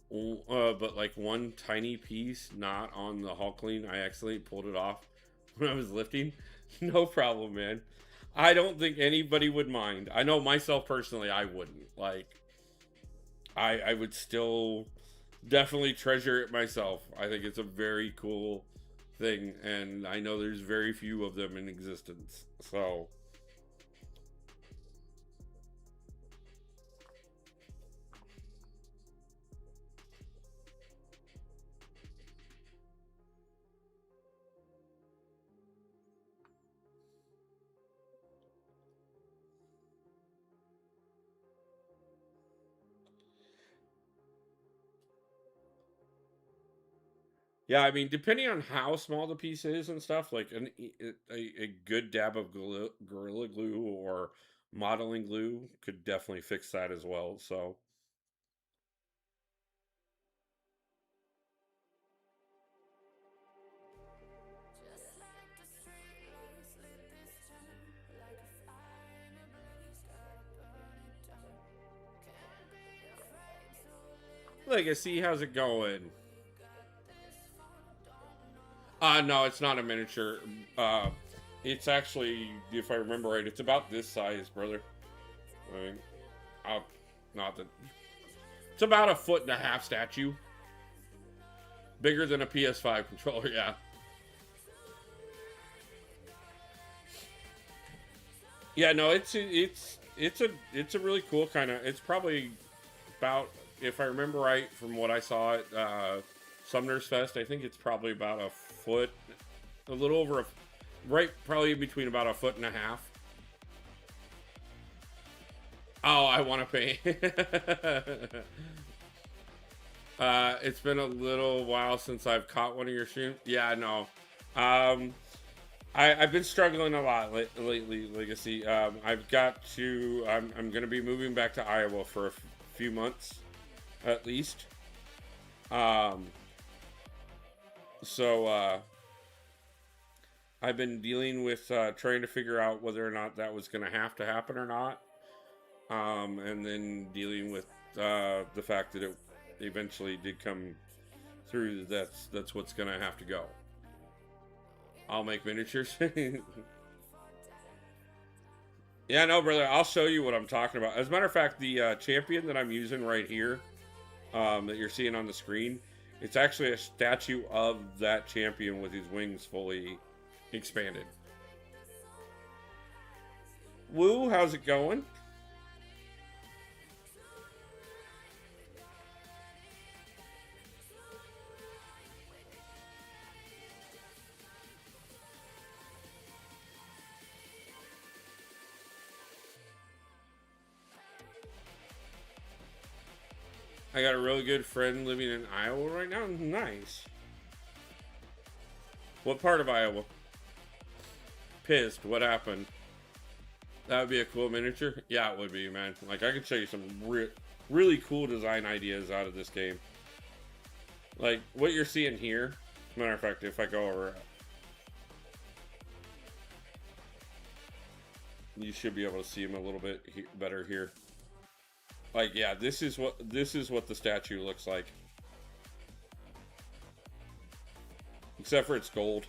Speaker 1: but like one tiny piece not on the Hulkling. I accidentally pulled it off when I was lifting. No problem, man. I don't think anybody would mind. I know myself personally, I wouldn't. Like, I would still definitely treasure it myself. I think it's a very cool thing, and I know there's very few of them in existence. So, yeah, I mean, depending on how small the piece is and stuff, like a good dab of Gorilla Glue or modeling glue could definitely fix that as well. So, Legacy, how's it going? No, it's not a miniature. It's actually, if I remember right, it's about this size, brother. I mean, not that. It's about 1.5 foot statue. Bigger than a PS5 controller, yeah. Yeah, no, it's a really cool kind of. It's probably about if I remember right from what I saw at Sumner's Fest, I think it's probably about a foot, a little over a, right, probably between about a foot and a half. Oh, I want to pay. It's been a little while since I've caught one of your streams. Yeah, no. Um, I've been struggling a lot lately, Legacy. I've got to. I'm going to be moving back to Iowa for a few months, at least. Um, so I've been dealing with trying to figure out whether or not that was going to have to happen or not, and then dealing with the fact that it eventually did come through. That's what's going to have to go. I'll make miniatures. Yeah, no, brother. I'll show you what I'm talking about. As a matter of fact, the champion that I'm using right here, that you're seeing on the screen, it's actually a statue of that champion with his wings fully expanded. Woo, how's it going? I got a really good friend living in Iowa right now. Nice. What part of Iowa? Pissed. What happened? That would be a cool miniature. Yeah, it would be, man. Like, I could show you some really cool design ideas out of this game. Like, what you're seeing here. Matter of fact, if I go over, you should be able to see him a little bit better here. Like, yeah, this is what the statue looks like. Except for it's gold.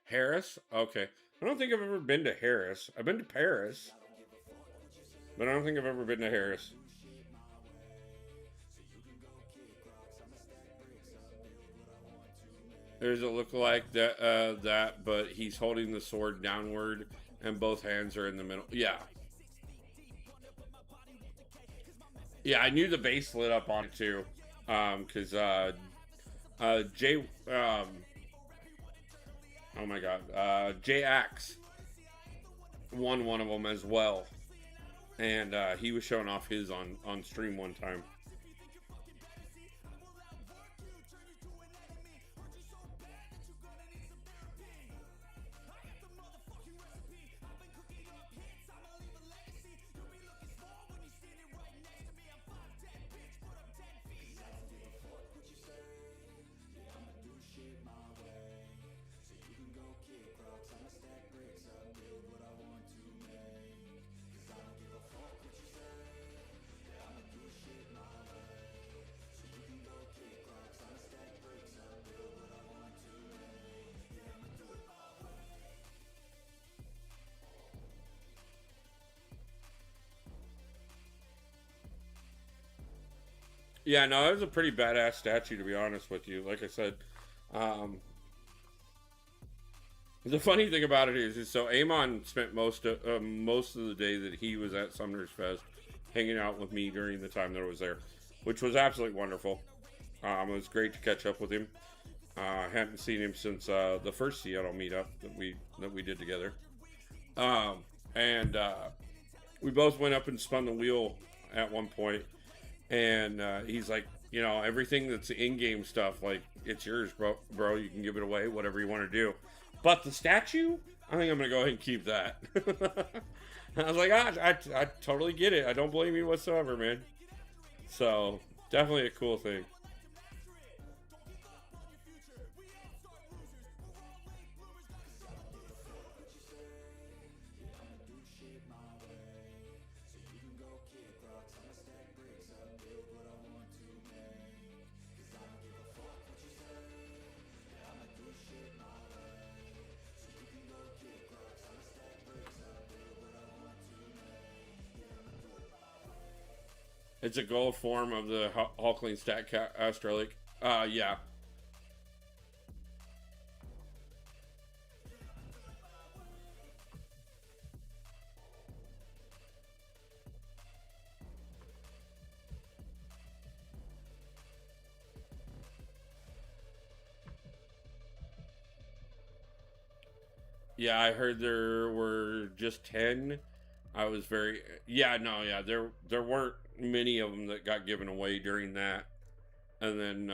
Speaker 1: Harris? Okay. I don't think I've ever been to Harris. I've been to Paris. But I don't think I've ever been to Harris. There's a look-alike that, but he's holding the sword downward, and both hands are in the middle. Yeah. Yeah, I knew the base lit up on it, too. Because, Jay, oh my god, Jay Axe won one of them as well. And, he was showing off his on stream one time. Yeah, no, it was a pretty badass statue, to be honest with you. Like I said, the funny thing about it is so Amon spent most of the day that he was at Sumner's Fest hanging out with me during the time that I was there, which was absolutely wonderful. It was great to catch up with him. Hadn't seen him since the first Seattle meetup that we did together, and we both went up and spun the wheel at one point. And he's like, you know, everything that's in-game stuff, like, it's yours, bro. You can give it away, whatever you want to do. But the statue, I think I'm going to go ahead and keep that. I was like, I totally get it. I don't blame you whatsoever, man. So, definitely a cool thing. It's a gold form of the Hulkling Stat Astralic. Yeah. Yeah, I heard there were just 10. I was very yeah, no, yeah, there weren't many of them that got given away during that. And then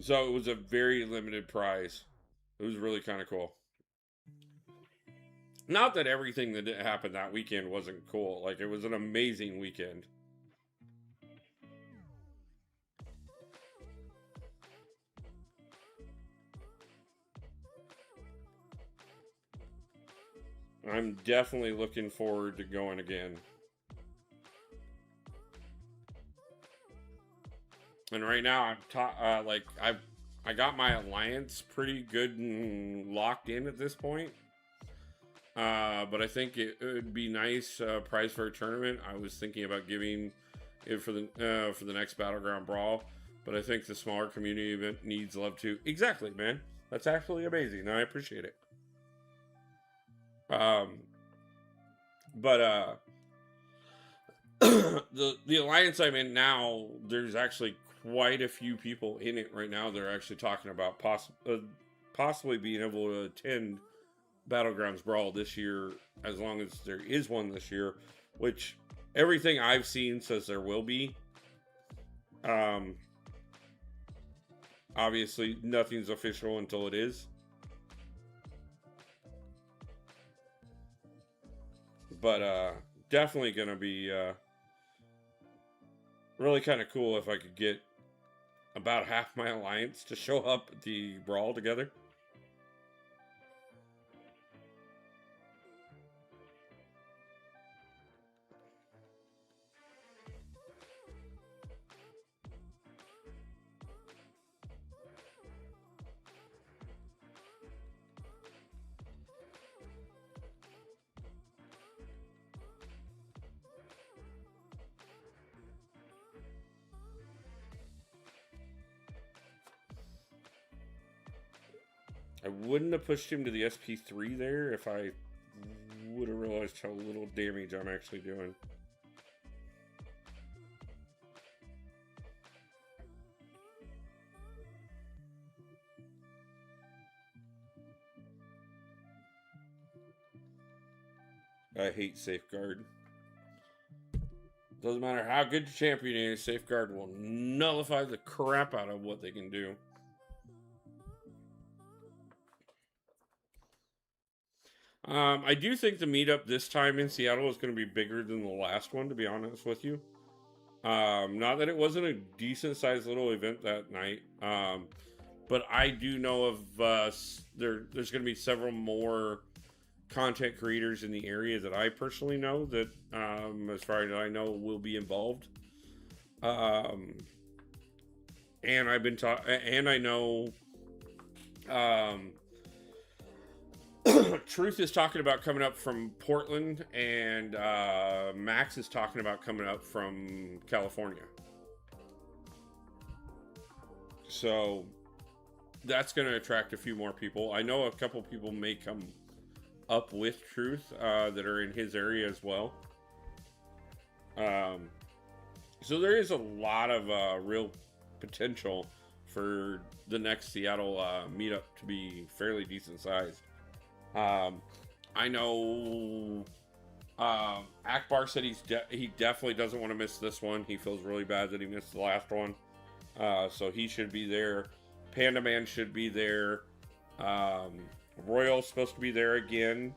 Speaker 1: so it was a very limited prize. It was really kind of cool. Not that everything that happened that weekend wasn't cool. Like it was an amazing weekend. I'm definitely looking forward to going again. And right now like I got my alliance pretty good and locked in at this point. But I think it would be nice prize for a tournament. I was thinking about giving it for the next battleground brawl, but I think the smaller community event needs love too. Exactly, man. That's actually amazing. I appreciate it. Um, but the alliance I'm in now, there's actually quite a few people in it right now. They're actually talking about possibly being able to attend Battlegrounds Brawl this year, as long as there is one this year, which everything I've seen says there will be. Um, Obviously, nothing's official until it is. But definitely gonna be really kind of cool if I could get about half my alliance to show up at the brawl together. I wouldn't have pushed him to the SP3 there if I would have realized how little damage I'm actually doing. I hate Safeguard. Doesn't matter how good your champion is, Safeguard will nullify the crap out of what they can do. I do think the meetup this time in Seattle is going to be bigger than the last one, to be honest with you. Not that it wasn't a decent sized little event that night, but I do know of there's going to be several more content creators in the area that I personally know that, as far as I know, will be involved. And I've been and I know, Truth is talking about coming up from Portland, and Max is talking about coming up from California. So that's going to attract a few more people. I know a couple people may come up with Truth that are in his area as well. So there is a lot of real potential for the next Seattle meetup to be fairly decent sized. I know Akbar said he definitely doesn't want to miss this one. He feels really bad that he missed the last one. So he should be there. Panda Man should be there. Royal's supposed to be there again.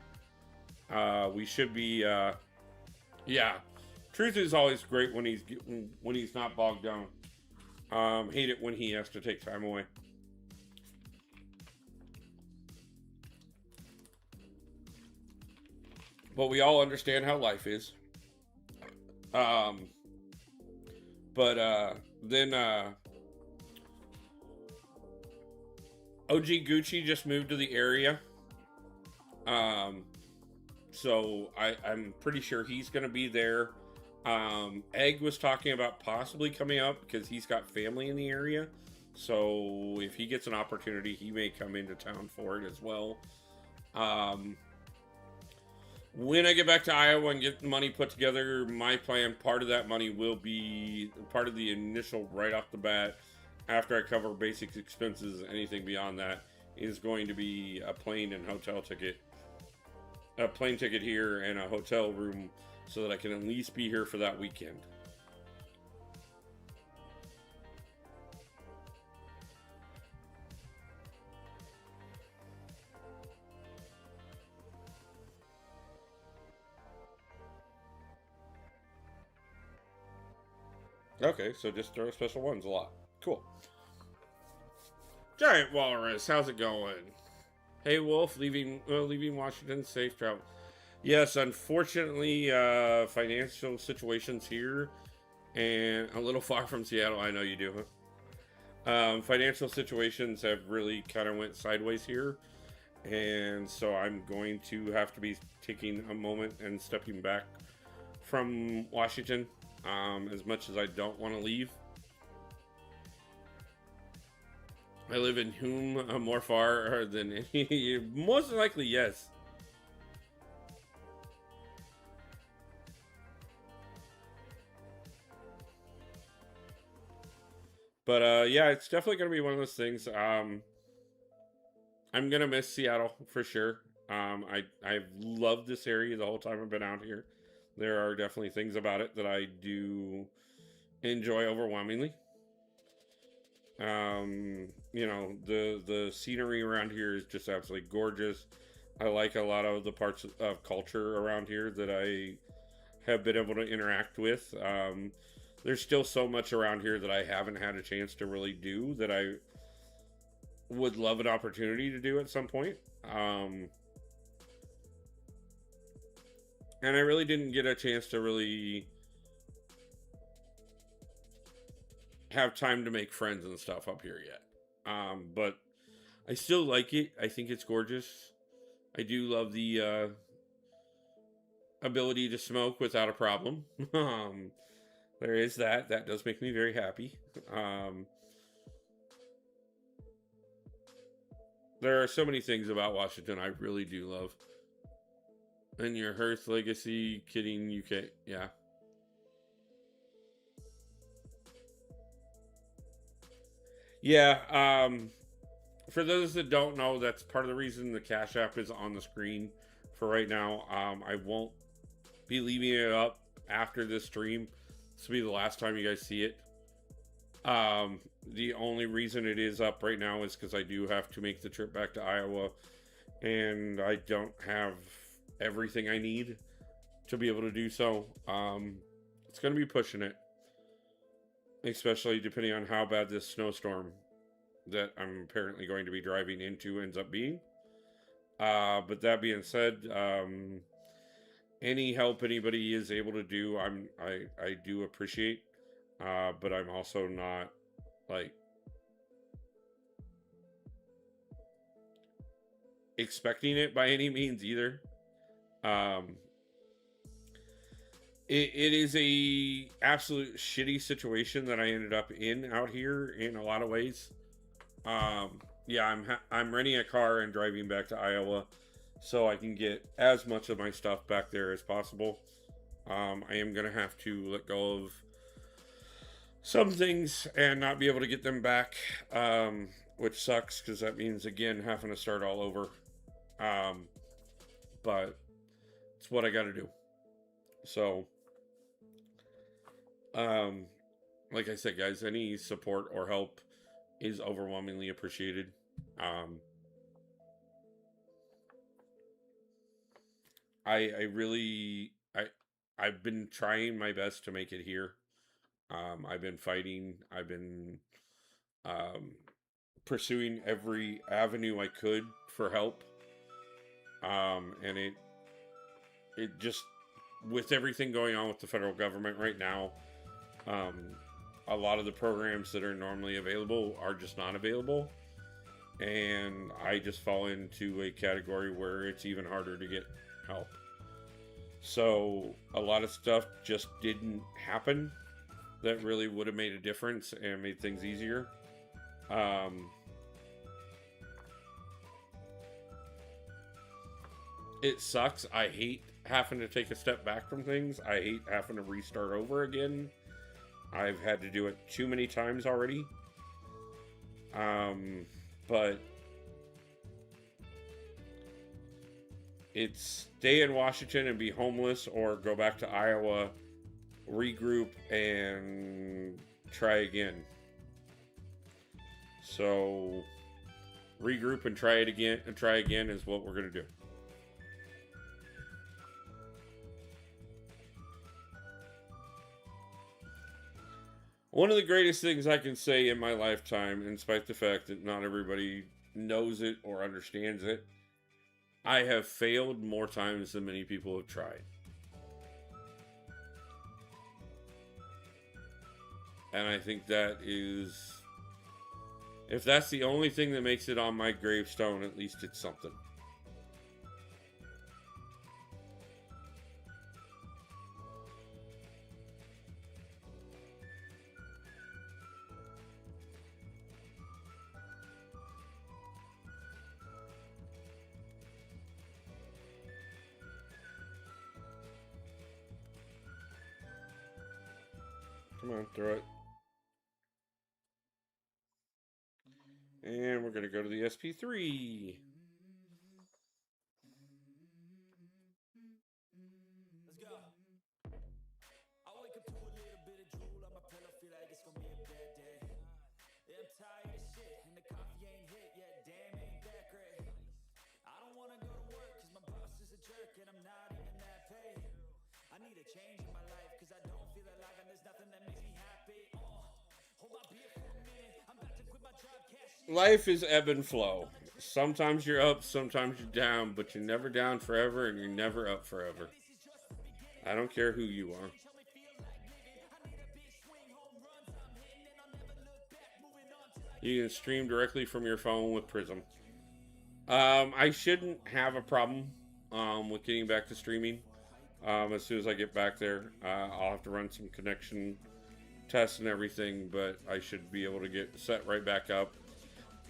Speaker 1: We should be yeah. Truth is always great when he's not bogged down. Hate it when he has to take time away. But we all understand how life is. But then OG Gucci just moved to the area. So I'm pretty sure he's going to be there. Egg was talking about possibly coming up because he's got family in the area. So if he gets an opportunity, he may come into town for it as well. Um, when I get back to Iowa and get the money put together, my plan, part of that money will be part of the initial right off the bat. After I cover basic expenses, anything beyond that is going to be a plane and hotel ticket. A plane ticket here and a hotel room so that I can at least be here for that weekend. Okay, so just throw special ones a lot. Cool. Giant Walrus, how's it going? Hey Wolf, leaving Washington, safe travel. Yes, unfortunately, financial situations here and a little far from Seattle. I know you do. Financial situations have really kind of went sideways here, and so I'm going to have to be taking a moment and stepping back from Washington. As much as I don't want to leave, I live in whom more far than any. Most likely, yes. But yeah, it's definitely gonna be one of those things. I'm gonna miss Seattle for sure. I've loved this area the whole time I've been out here. There are definitely things about it that I do enjoy overwhelmingly. You know, the scenery around here is just absolutely gorgeous. I like a lot of the parts of culture around here that I have been able to interact with. There's still so much around here that I haven't had a chance to really do that I would love an opportunity to do at some point. And I really didn't get a chance to really have time to make friends and stuff up here yet. But I still like it. I think it's gorgeous. I do love the ability to smoke without a problem. There is that. That does make me very happy. There are so many things about Washington I really do love. And your Hearth Legacy, kidding UK, yeah. Yeah, for those that don't know, that's part of the reason the Cash App is on the screen for right now. I won't be leaving it up after this stream. This will be the last time you guys see it. The only reason it is up right now is because I do have to make the trip back to Iowa, and I don't have everything I need to be able to do so. It's going to be pushing it, especially depending on how bad this snowstorm that I'm apparently going to be driving into ends up being. But that being said, any help anybody is able to do, I do appreciate. But I'm also not like expecting it by any means either. Um, it is a absolute shitty situation that I ended up in out here in a lot of ways. Yeah, I'm renting a car and driving back to Iowa so I can get as much of my stuff back there as possible. I am gonna have to let go of some things and not be able to get them back, which sucks because that means again having to start all over. But it's what I got to do. So, like I said, guys, any support or help is overwhelmingly appreciated. I really I've been trying my best to make it here. I've been fighting. I've been pursuing every avenue I could for help. And it just, with everything going on with the federal government right now, a lot of the programs that are normally available are just not available. And I just fall into a category where it's even harder to get help. So a lot of stuff just didn't happen that really would have made a difference and made things easier. It sucks. I hate having to take a step back from things. I hate having to restart over again. I've had to do it too many times already. But it's stay in Washington and be homeless, or go back to Iowa, regroup, and try again. So regroup and try again is what we're going to do. One of the greatest things I can say in my lifetime, in spite of the fact that not everybody knows it or understands it, I have failed more times than many people have tried. And I think that is, if that's the only thing that makes it on my gravestone, at least it's something. Come on, throw it. And we're going to go to the SP3.
Speaker 2: Let's go. I wake up to a little bit of drool on my pillow, feel like it's gonna be a bad day. Yeah, I'm tired of shit, and the coffee ain't hit yet, damn, ain't that great. I don't wanna go to work, cause my boss is a jerk, and I'm not even that paid. I need a change in my life, cause I don't feel alive, and there's nothing that makes me happy. Hold my beer for a minute, I'm about to quit my job, cash.
Speaker 1: Life is ebb and flow. Sometimes you're up, sometimes you're down, but you're never down forever and you're never up forever. I don't care who you are. You can stream directly from your phone with Prism. I shouldn't have a problem with getting back to streaming. As soon as I get back there, I'll have to run some connection tests and everything, but I should be able to get set right back up.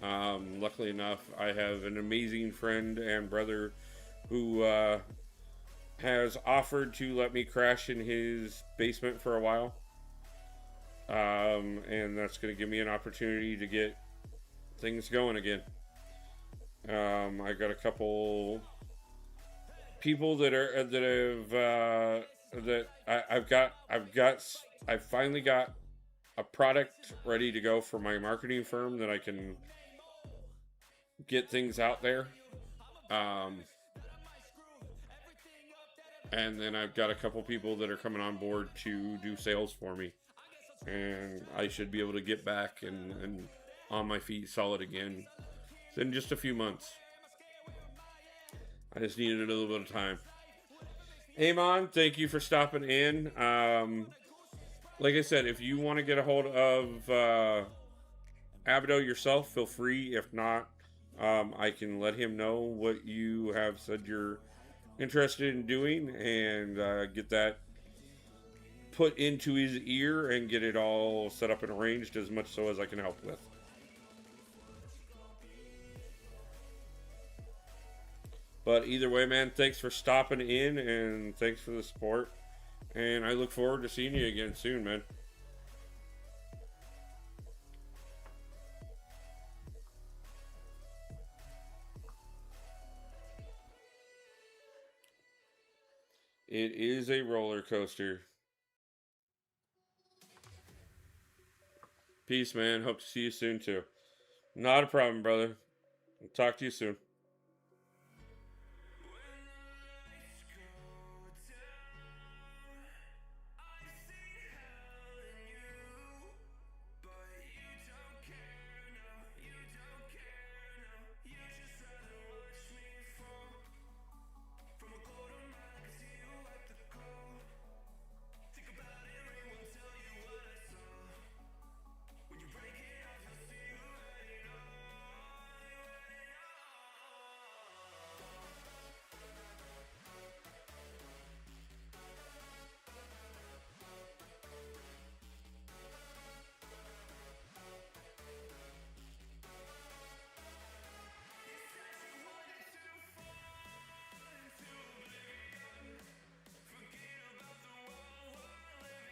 Speaker 1: Luckily enough, I have an amazing friend and brother who has offered to let me crash in his basement for a while. And that's going to give me an opportunity to get things going again. I got a couple people I've finally got a product ready to go for my marketing firm that I can get things out there. And then I've got a couple people that are coming on board to do sales for me. And I should be able to get back and on my feet solid again in just a few months. I just needed a little bit of time. Amon, thank you for stopping in. Like I said, if you want to get a hold of Abido yourself, feel free. If not, I can let him know what you have said you're interested in doing and get that put into his ear and get it all set up and arranged as much so as I can help with. But either way, man, thanks for stopping in and thanks for the support. And I look forward to seeing you again soon, man. It is a roller coaster. Peace, man. Hope to see you soon, too. Not a problem, brother. I'll talk to you soon.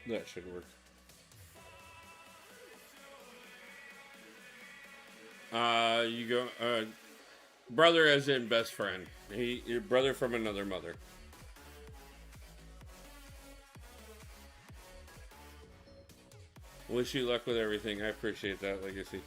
Speaker 1: That should work. You go, brother as in best friend. Your brother from another mother. Wish you luck with everything. I appreciate that, Legacy.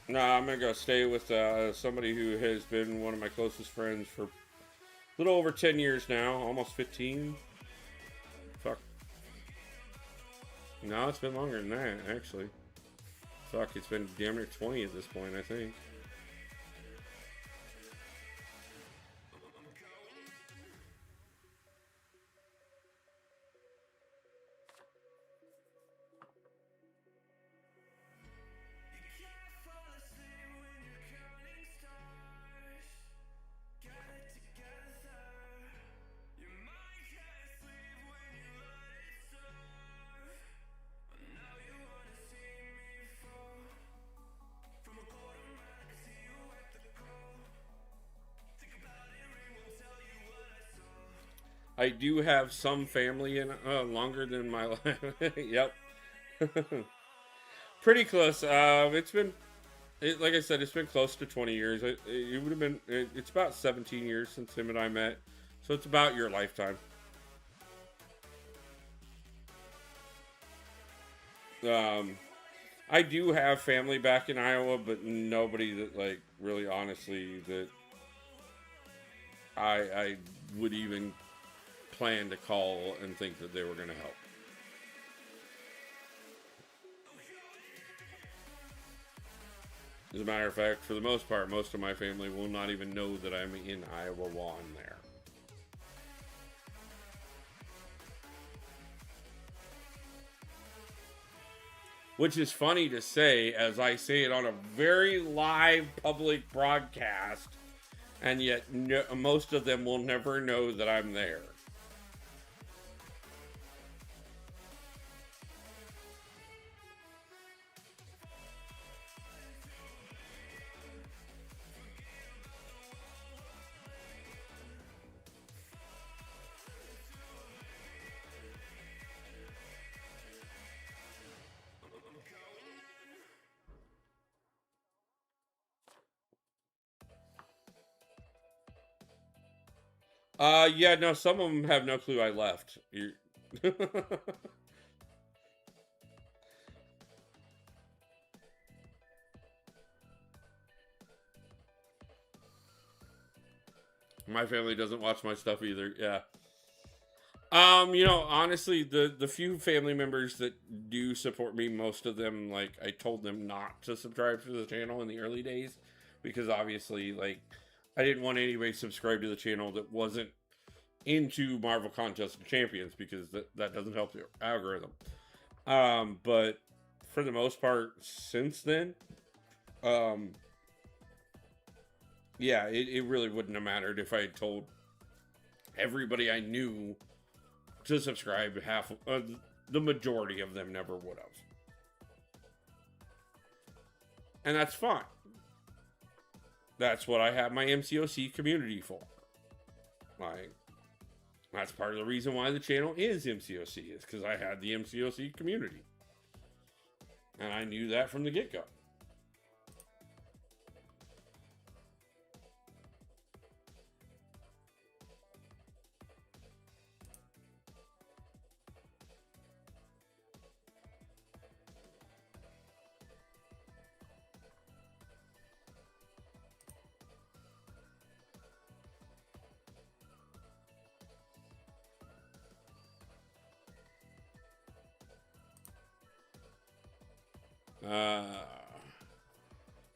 Speaker 1: No, I'm gonna go stay with somebody who has been one of my closest friends for a little over 10 years now, almost 15. Fuck. No, it's been longer than that, actually. Fuck, it's been damn near 20 at this point, I think. I do have some family in longer than my life. Yep. Pretty close. Like I said, it's been close to 20 years. It would have been, it's about 17 years since him and I met. So it's about your lifetime. I do have family back in Iowa, but nobody that, like, really honestly, that I would even plan to call and think that they were going to help. As a matter of fact, for the most part, most of my family will not even know that I'm in Iowa while I'm there. Which is funny to say, as I say it on a very live public broadcast, and yet most of them will never know that I'm there. Yeah, no, some of them have no clue I left. My family doesn't watch my stuff either. Yeah. Honestly, the few family members that do support me, most of them, like, I told them not to subscribe to the channel in the early days because obviously, like, I didn't want anybody subscribe to the channel that wasn't into Marvel Contest of Champions because that doesn't help the algorithm. But for the most part, since then, yeah, it really wouldn't have mattered if I had told everybody I knew to subscribe. The majority of them never would have. And that's fine. That's what I have my MCOC community for. Like, that's part of the reason why the channel is MCOC, is because I had the MCOC community. And I knew that from the get-go.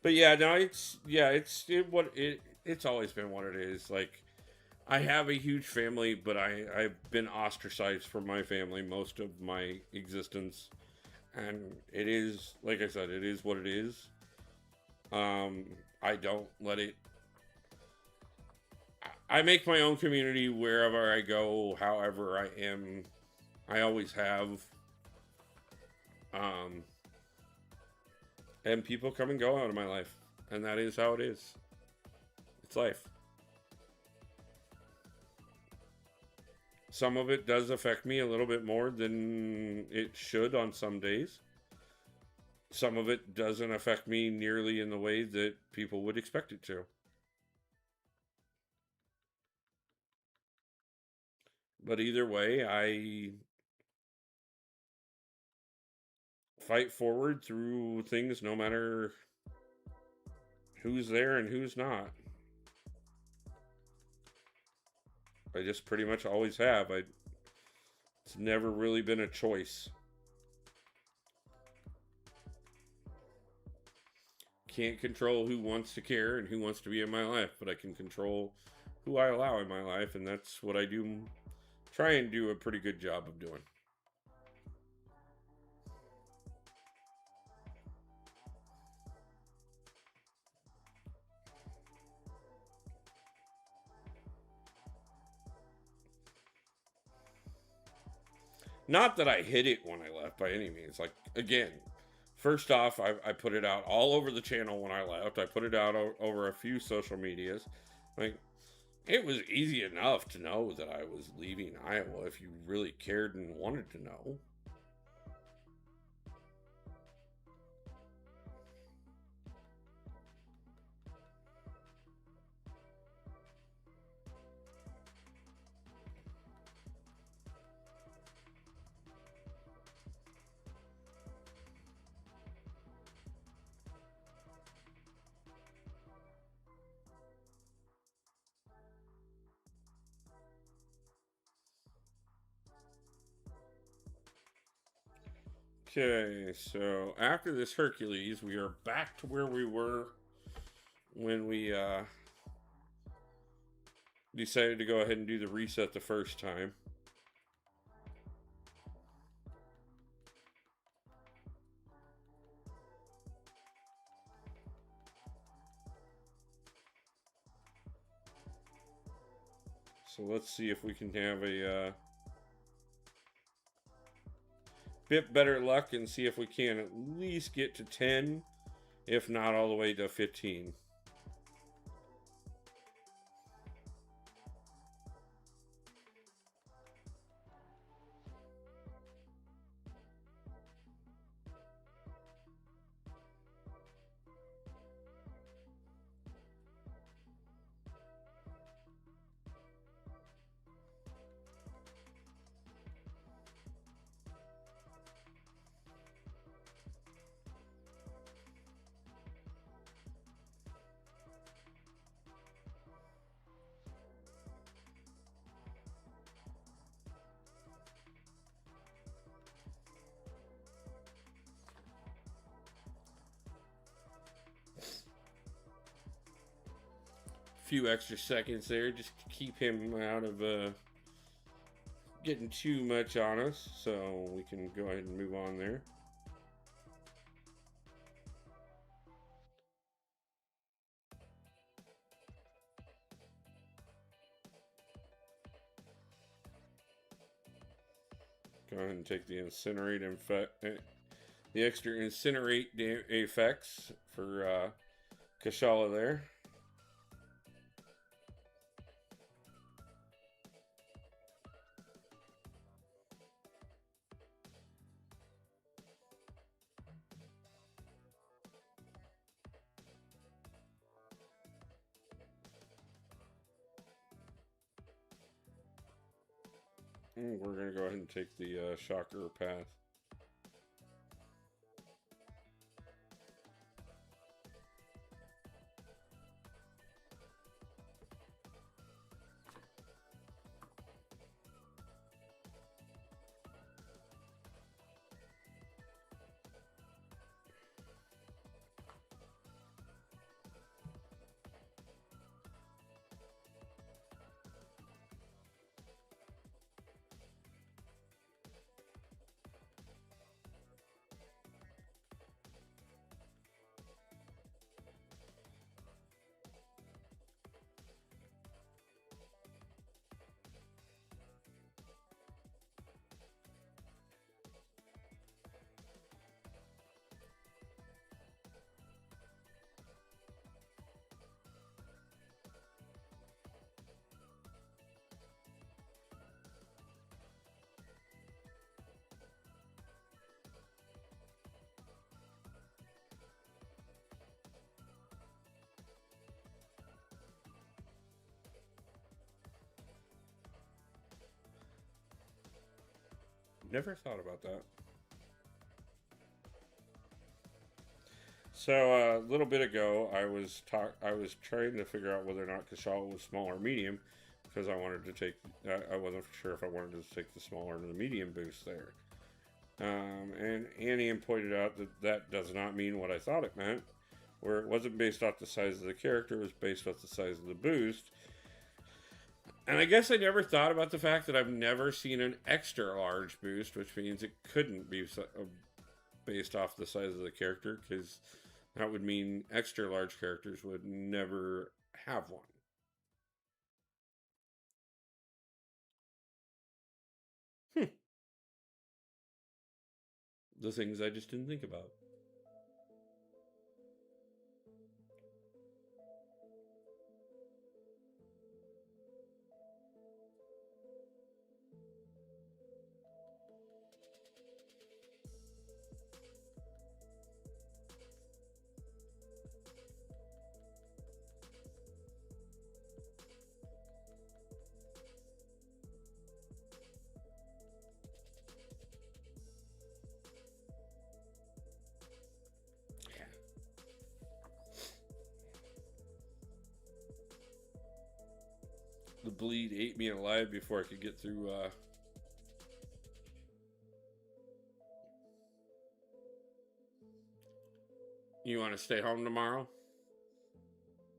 Speaker 1: But yeah, no, it's always been what it is. Like, I have a huge family, but I've been ostracized from my family most of my existence, and it is, like I said, it is what it is. I don't let it. I make my own community wherever I go, however I am. I always have. Um, and people come and go out of my life, and that is how it is. It's life. Some of it does affect me a little bit more than it should on some days. Some of it doesn't affect me nearly in the way that people would expect it to. But either way, I fight forward through things no matter who's there and who's not. I just pretty much always have. It's never really been a choice. Can't control who wants to care and who wants to be in my life, but I can control who I allow in my life, and that's what I do. Try and do a pretty good job of doing. Not that I hit it when I left by any means. Like, again, first off, I put it out all over the channel when I left. I put it out over a few social medias. Like, it was easy enough to know that I was leaving Iowa if you really cared and wanted to know. Okay, so after this Hercules, we are back to where we were when we decided to go ahead and do the reset the first time. So let's see if we can have a bit better luck and see if we can at least get to 10, if not all the way to 15. Few extra seconds there just to keep him out of getting too much on us, so we can go ahead and move on there. Go ahead and take the incinerate the extra incinerate effects for Kashala there. We're going to go ahead and take the shocker path. Never thought about that. So a little bit ago, I was trying to figure out whether or not Kashala was small or medium, because I wanted to take. I wasn't sure if I wanted to take the smaller or the medium boost there. And Annie pointed out that that does not mean what I thought it meant, where it wasn't based off the size of the character, it was based off the size of the boost. And I guess I never thought about the fact that I've never seen an extra large boost, which means it couldn't be based off the size of the character, because that would mean extra large characters would never have one. The things I just didn't think about. The bleed ate me alive before I could get through. You want to stay home tomorrow?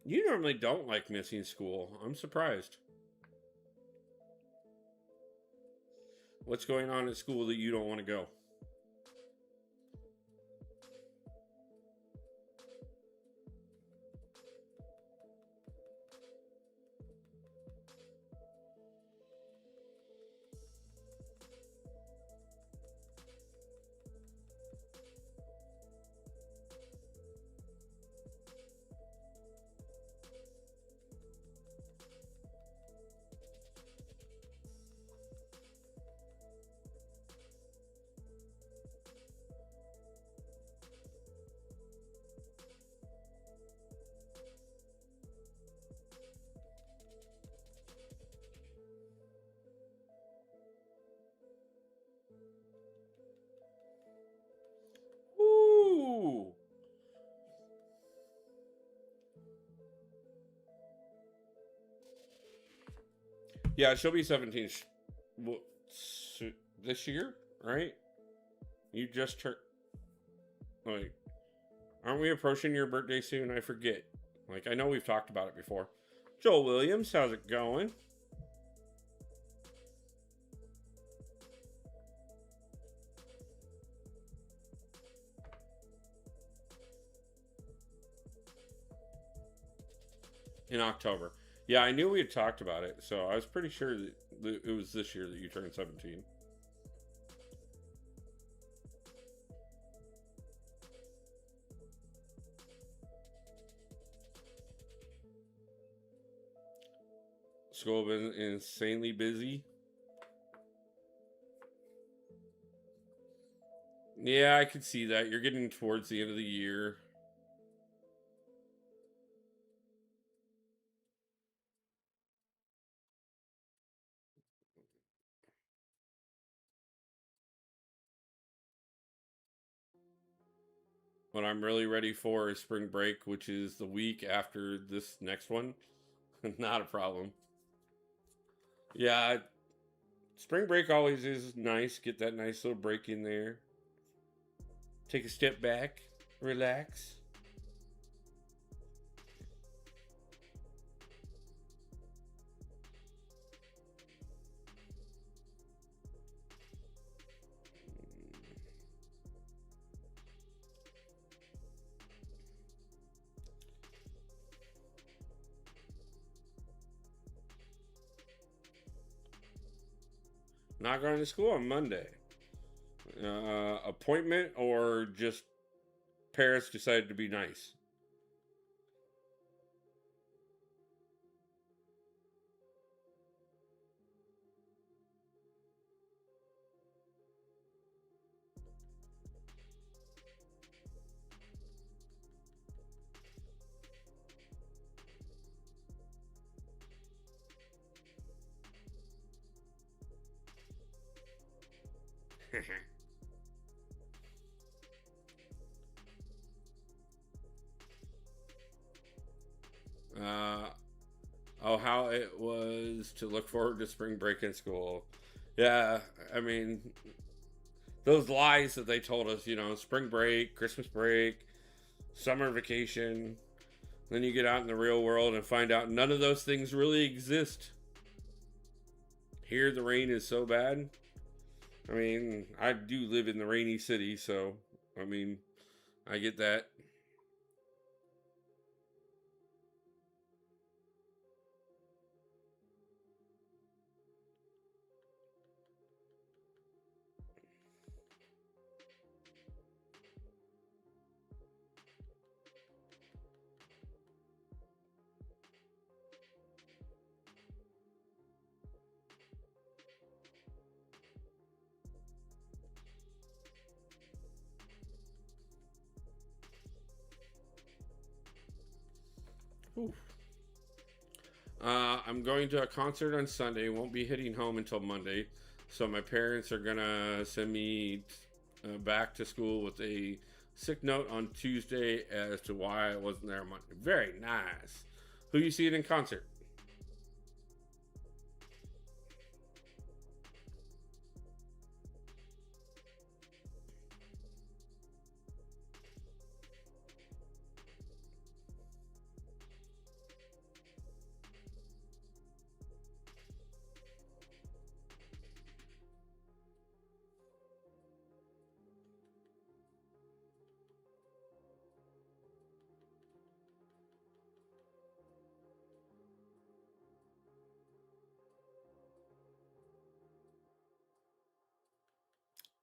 Speaker 1: You normally don't like missing school. I'm surprised. What's going on at school that you don't want to go? Ooh. Yeah, she'll be 17 this year, right? You just turned. Like, aren't we approaching your birthday soon? I forget. Like, I know we've talked about it before. Joel Williams, how's it going? In October. Yeah, I knew we had talked about it, so I was pretty sure that it was this year that you turned 17. School been insanely busy. Yeah, I could see that. You're getting towards the end of the year. What I'm really ready for is spring break, which is the week after this next one. Not a problem. Yeah, spring break always is nice. Get that nice little break in there. Take a step back, relax. Not going to school on Monday. Appointment or just parents decided to be nice? uh, oh, how it was to look forward to spring break in school. Yeah, I mean, those lies that they told us, spring break, Christmas break, summer vacation. Then you get out in the real world and find out none of those things really exist. Here, the rain is so bad. I mean, I do live in the rainy city, so, I mean, I get that. Oof. I'm going to a concert on Sunday. Won't be hitting home until Monday. So my parents are going to send me back to school with a sick note on Tuesday as to why I wasn't there Monday. Very nice. Who you seeing in concert?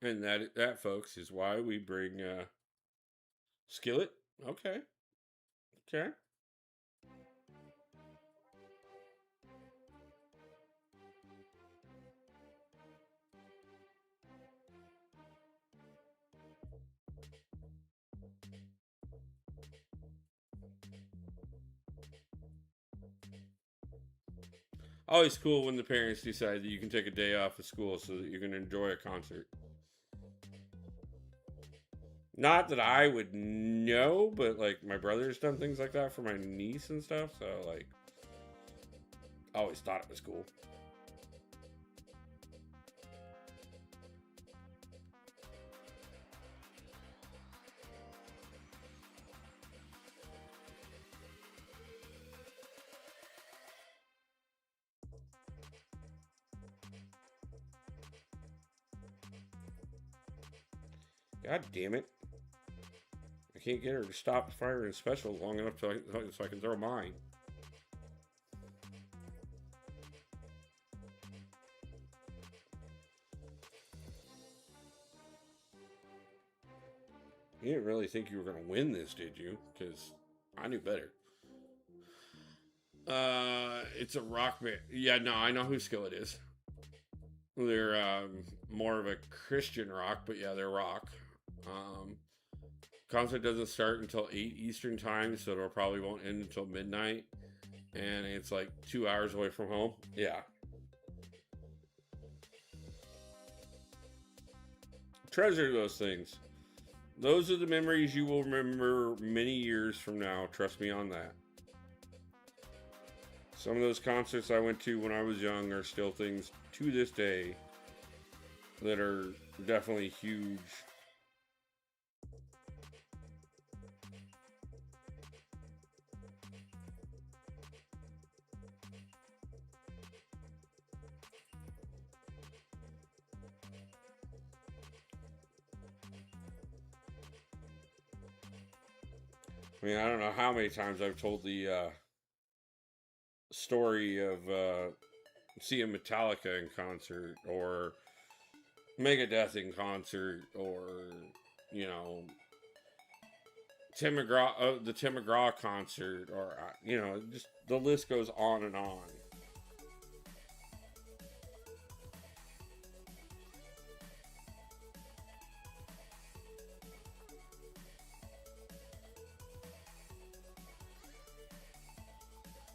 Speaker 1: And that folks is why we bring Skillet. Okay. Okay. Always cool when the parents decide that you can take a day off of school so that you can enjoy a concert. Not that I would know, but like my brother's done things like that for my niece and stuff. So like, I always thought it was cool. God damn it! I can't get her to stop firing specials long enough so I can throw mine. You didn't really think you were going to win this, did you? Because I knew better. It's a rock band. Yeah, no, I know who Skillet is. They're more of a Christian rock, but yeah, they're rock. Um, Concert doesn't start until 8 Eastern time, so it probably won't end until midnight. And it's like 2 hours away from home. Yeah. Treasure those things. Those are the memories you will remember many years from now. Trust me on that. Some of those concerts I went to when I was young are still things to this day that are definitely huge. I mean, I don't know how many times I've told the story of seeing Metallica in concert or Megadeth in concert or, you know, the Tim McGraw concert or, just the list goes on and on.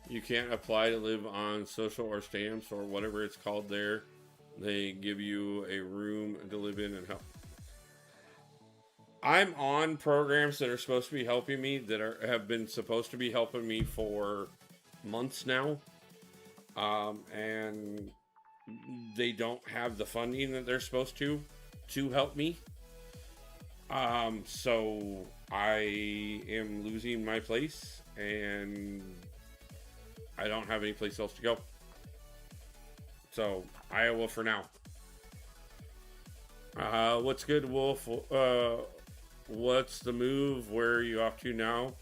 Speaker 1: You can't apply to live on social or stamps or whatever it's called there. They give you a room to live in and help. I'm on programs that are supposed to be helping me have been supposed to be helping me for months now, and they don't have the funding that they're supposed to help me. So I am losing my place, and I don't have any place else to go. So Iowa for now. What's good, Wolf? What's the move? Where are you off to now?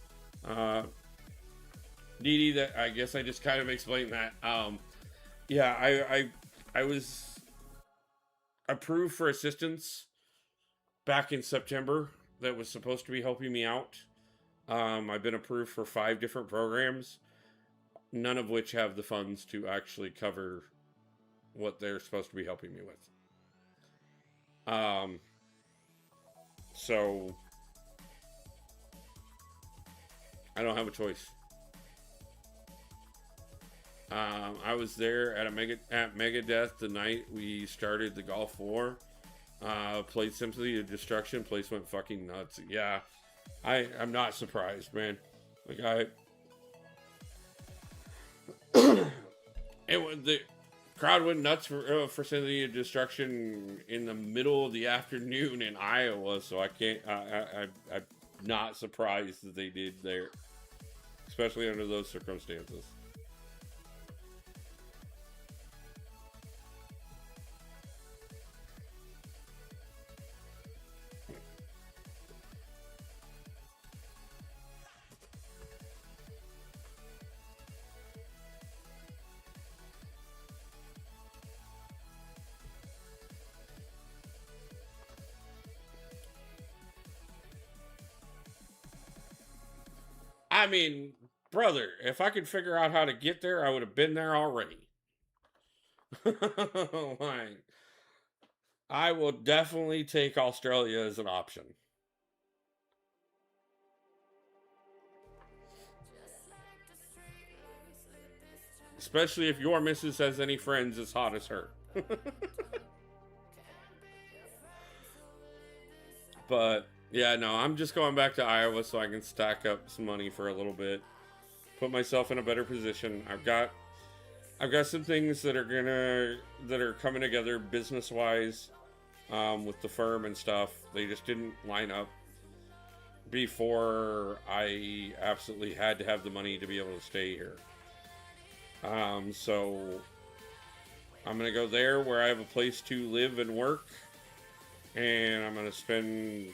Speaker 1: Dee Dee, that I guess I just kind of explained that. Yeah, I was approved for assistance back in September that was supposed to be helping me out. I've been approved for 5 different programs, none of which have the funds to actually cover what they're supposed to be helping me with. So I don't have a choice. I was there at Megadeth the night we started the Gulf War. Played Symphony of Destruction. Place went fucking nuts. Yeah, I'm not surprised, man. Like the crowd went nuts for Symphony of Destruction in the middle of the afternoon in Iowa. So I can't. I'm not surprised that they did there, especially under those circumstances. I mean, brother, if I could figure out how to get there, I would have been there already. Like, I will definitely take Australia as an option. Especially if your missus has any friends as hot as her. But yeah, no, I'm just going back to Iowa so I can stack up some money for a little bit, put myself in a better position. I've got some things that are coming together business wise, with the firm and stuff. They just didn't line up before I absolutely had to have the money to be able to stay here. So I'm gonna go there where I have a place to live and work, and I'm gonna spend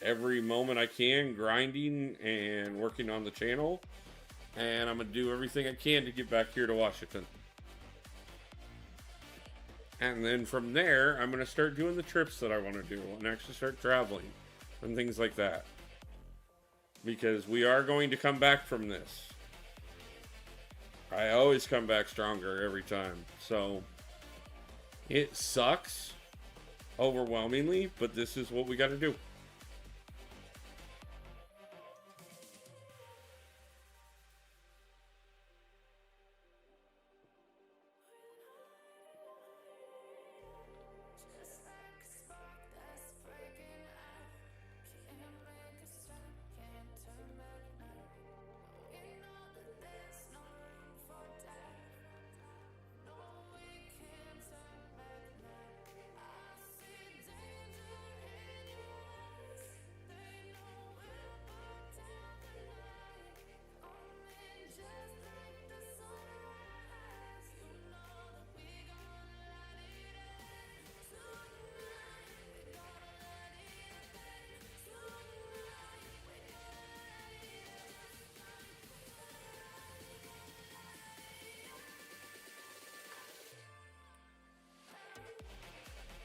Speaker 1: every moment I can grinding and working on the channel, and I'm gonna do everything I can to get back here to Washington. And then from there, I'm gonna start doing the trips that I want to do and actually start traveling and things like that, because we are going to come back from this. I always come back stronger every time. So it sucks overwhelmingly, but this is what we got to do.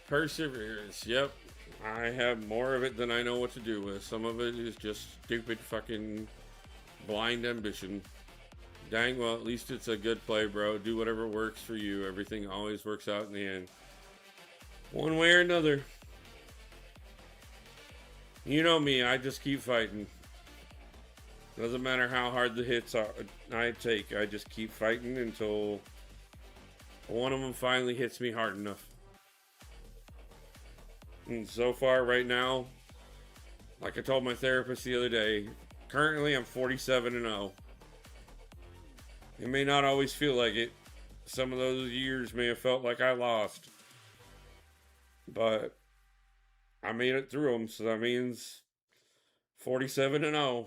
Speaker 1: Perseverance, yep. I have more of it than I know what to do with. Some of it is just stupid fucking blind ambition. Dang, well, at least it's a good play, bro. Do whatever works for you. Everything always works out in the end, one way or another. You know me, I just keep fighting. Doesn't matter how hard the hits are I take. I just keep fighting until one of them finally hits me hard enough. And so far, right now, like I told my therapist the other day, currently I'm 47-0. It may not always feel like it. Some of those years may have felt like I lost. But I made it through them, so that means 47-0.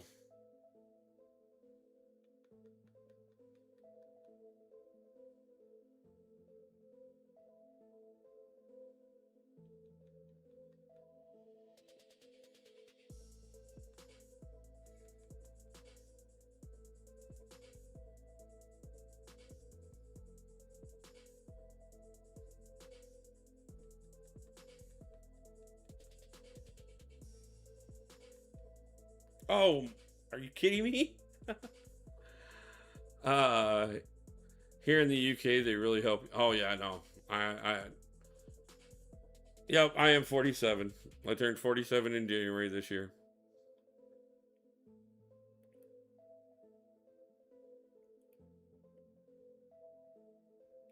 Speaker 1: Oh, are you kidding me? uh, Here in the UK, they really help. Oh yeah, I know. Yep, I am 47. I turned 47 in January this year.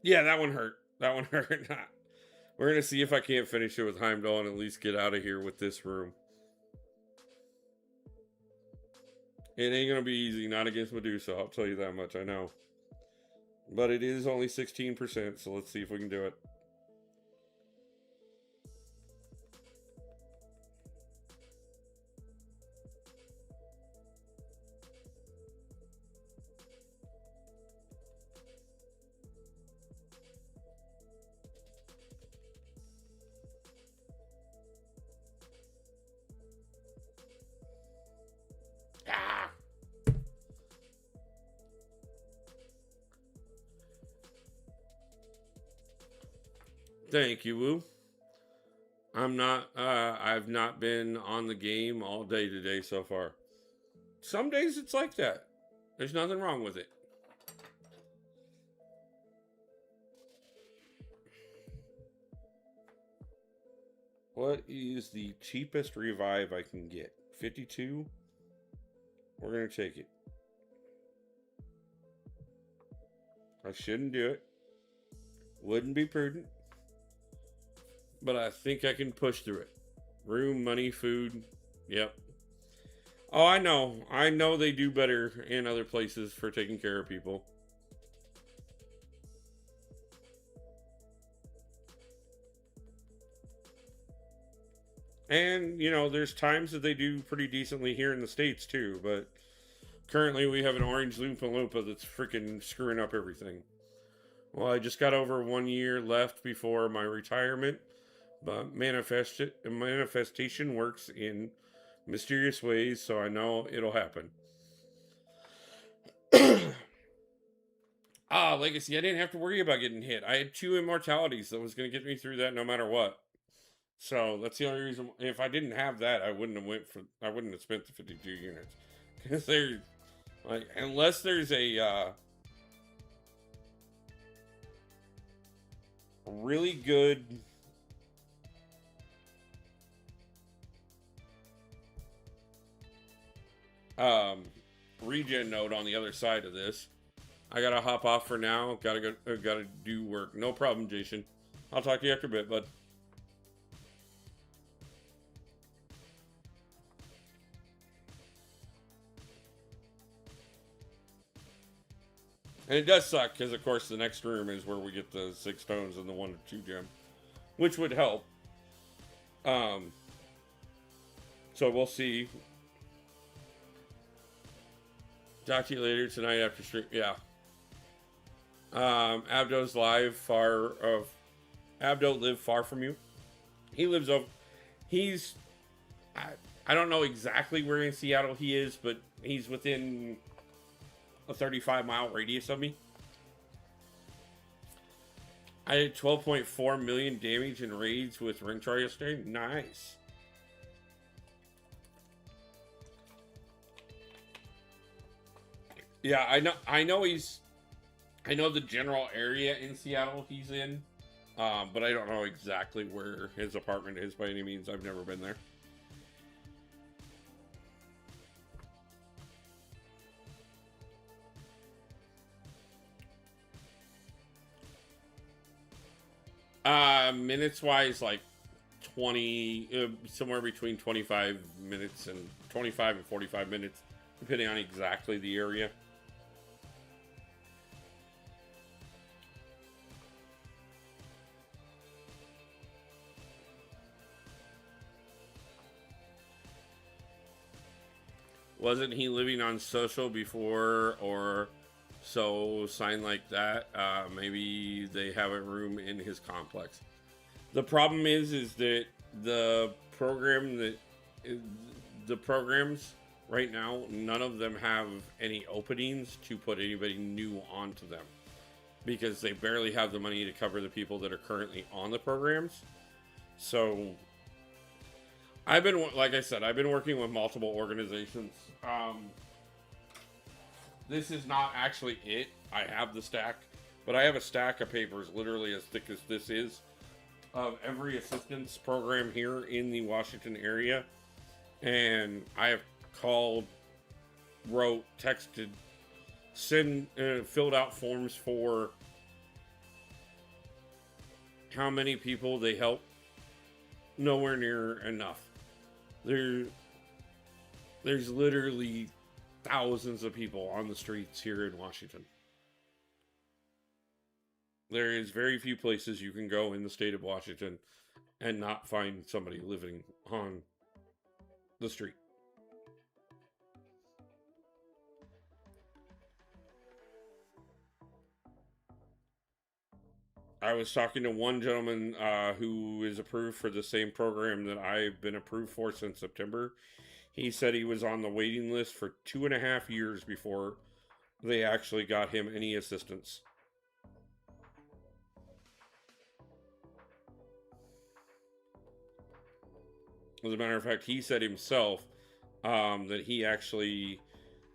Speaker 1: Yeah, that one hurt. That one hurt. We're gonna see if I can't finish it with Heimdall and at least get out of here with this room. It ain't gonna be easy, not against Medusa, I'll tell you that much, I know. But it is only 16%, so let's see if we can do it. Ah! Thank you, Woo. I've not been on the game all day today so far. Some days it's like that. There's nothing wrong with it. What is the cheapest revive I can get? 52? We're going to take it. I shouldn't do it. Wouldn't be prudent. But I think I can push through it. Room, money, food. Yep. Oh, I know. I know they do better in other places for taking care of people. And, you know, there's times that they do pretty decently here in the States, too. But currently we have an orange Loompa Loompa that's freaking screwing up everything. Well, I just got over 1 year left before my retirement. But manifestation works in mysterious ways, so I know it'll happen. Legacy, I didn't have to worry about getting hit. I had 2 immortalities that was going to get me through that no matter what. So that's the only reason. If I didn't have that, I wouldn't have spent the 52 units. Because there's, like, unless there's a really good regen node on the other side of this. I gotta hop off for now. Gotta do work. No problem, Jason. I'll talk to you after a bit, bud. And it does suck because, of course, the next room is where we get the 6 stones and the 1 or 2 gem, which would help. So we'll see. Talk to you later tonight after stream. Yeah. Abdo's Abdo lived far from you. He lives over. I don't know exactly where in Seattle he is, but he's within a 35-mile radius of me. I did 12.4 million damage in raids with Ringchar yesterday. Nice. Yeah, I know the general area in Seattle he's in, but I don't know exactly where his apartment is by any means. I've never been there. Minutes wise, like 20, somewhere between 25 minutes and 25 and 45 minutes, depending on exactly the area. Wasn't he living on social before or so sign like that? Maybe they have a room in his complex. The problem is that the program that the programs right now, none of them have any openings to put anybody new onto them because they barely have the money to cover the people that are currently on the programs. So I've been, like I said, I've been working with multiple organizations. This is not actually it. I have the stack, but I have a stack of papers literally as thick as this is of every assistance program here in the Washington area. And I have called, wrote, texted, filled out forms for how many people they help. Nowhere near enough. There's literally thousands of people on the streets here in Washington. There is very few places you can go in the state of Washington and not find somebody living on the street. I was talking to one gentleman who is approved for the same program that I've been approved for since September. He said he was on the waiting list for 2.5 years before they actually got him any assistance. As a matter of fact, he said himself that he actually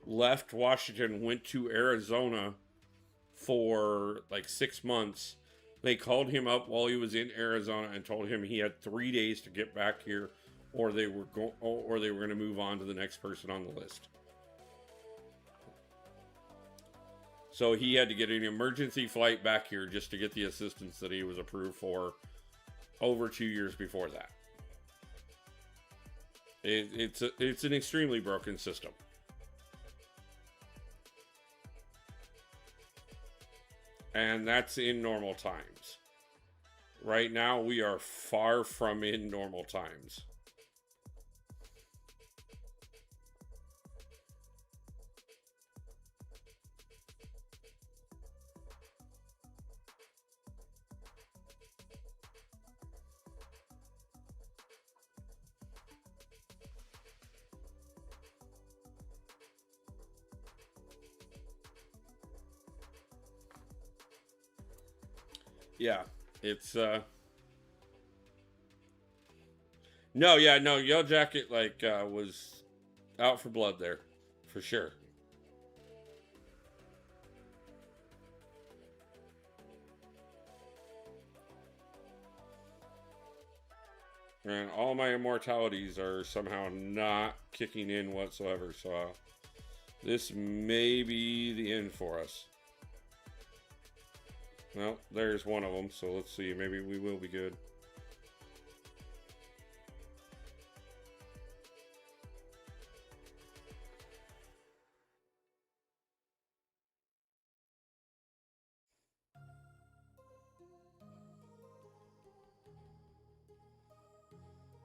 Speaker 1: left Washington, went to Arizona for like 6 months. They called him up while he was in Arizona and told him he had 3 days to get back here, or they were going to move on to the next person on the list. So he had to get an emergency flight back here just to get the assistance that he was approved for over 2 years before that. It's an extremely broken system. And that's in normal times. Right now, we are far from in normal times. Yeah, it's no, Yellow Jacket was out for blood there, for sure. And all my immortalities are somehow not kicking in whatsoever, so this may be the end for us. Well, there's one of them, so let's see. Maybe we will be good.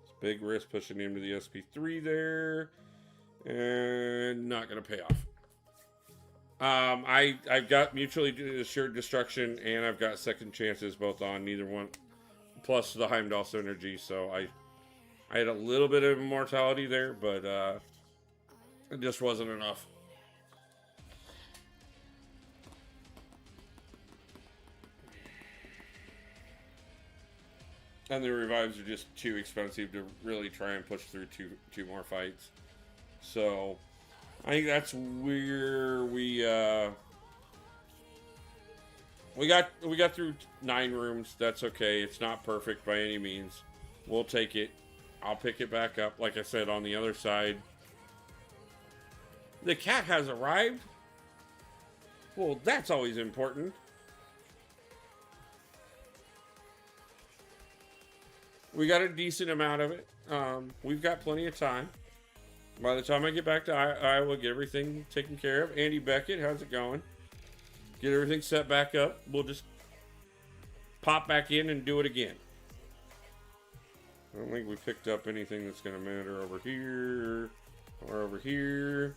Speaker 1: It's big risk pushing him to the SP3 there. And not going to pay off. I've got mutually assured destruction and I've got second chances both on neither one, plus the Heimdall synergy. So I had a little bit of immortality there, but it just wasn't enough. And the revives are just too expensive to really try and push through two more fights. So I think that's where we got through 9 rooms. That's okay. It's not perfect by any means. We'll take it. I'll pick it back up. Like I said, on the other side, the cat has arrived. Well, that's always important. We got a decent amount of it. We've got plenty of time. By the time I get back to Iowa, get everything taken care of. Andy Beckett, how's it going? Get everything set back up. We'll just pop back in and do it again. I don't think we picked up anything that's going to matter over here or over here.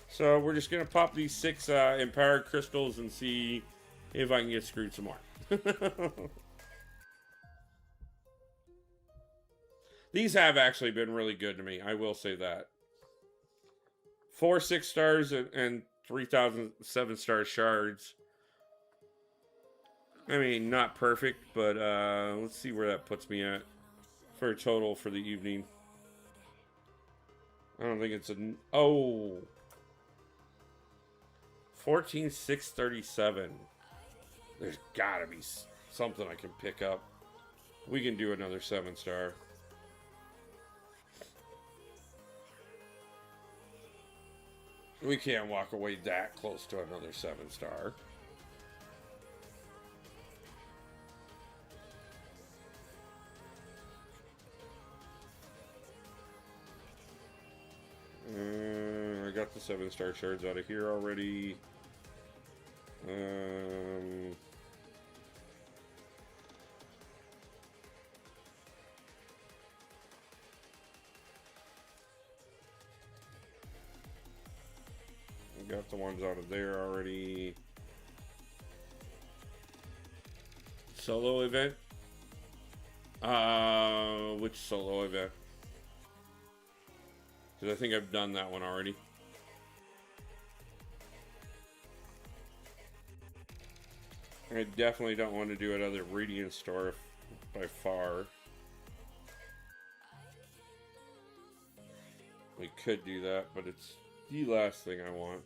Speaker 1: So we're just going to pop these 6 empowered crystals and see if I can get screwed some more. These have actually been really good to me. I will say that. 4 6 stars and 3,000 7-star shards. I mean, not perfect, but let's see where that puts me at for a total for the evening. I don't think it's a... Oh! 14,637. There's gotta be something I can pick up. We can do another 7-star. We can't walk away that close to another 7-star. I got the 7-star shards out of here already. Got the ones out of there already. Solo event? Which solo event? Because I think I've done that one already. I definitely don't want to do another Radiant Store by far. We could do that, but it's the last thing I want.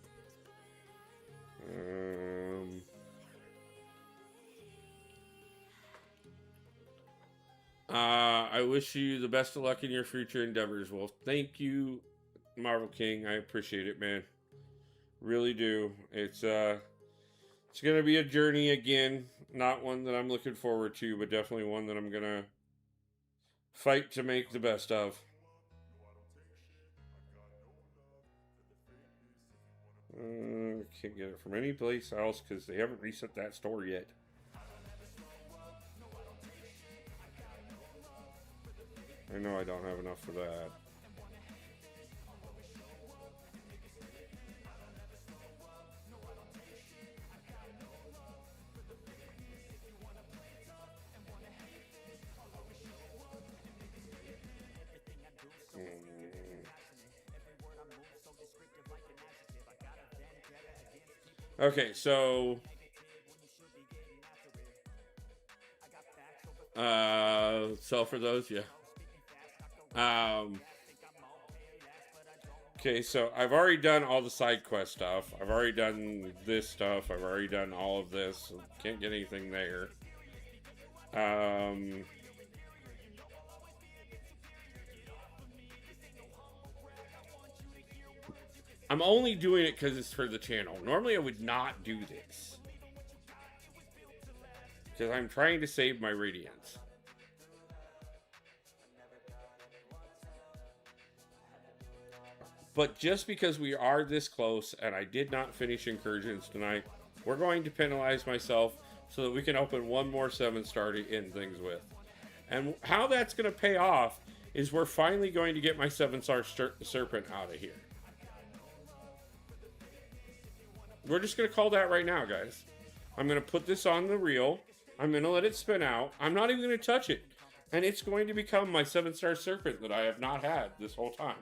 Speaker 1: I wish you the best of luck in your future endeavors. Well, thank you, Marvel King. I appreciate it, man. Really do. It's gonna be a journey again. Not one that I'm looking forward to, but definitely one that I'm gonna fight to make the best of. Can't get it from any place else because they haven't reset that store yet. I know I don't have enough for that. Okay, so sell for those, yeah. Okay, so I've already done all the side quest stuff. I've already done this stuff. I've already done all of this. So can't get anything there. I'm only doing it because it's for the channel. Normally I would not do this. Because I'm trying to save my radiance. But just because we are this close and I did not finish incursions tonight, we're going to penalize myself so that we can open one more 7-star to end things with. And how that's going to pay off is we're finally going to get my 7-star serpent out of here. We're just going to call that right now, guys. I'm going to put this on the reel. I'm going to let it spin out. I'm not even going to touch it. And it's going to become my 7-star serpent that I have not had this whole time.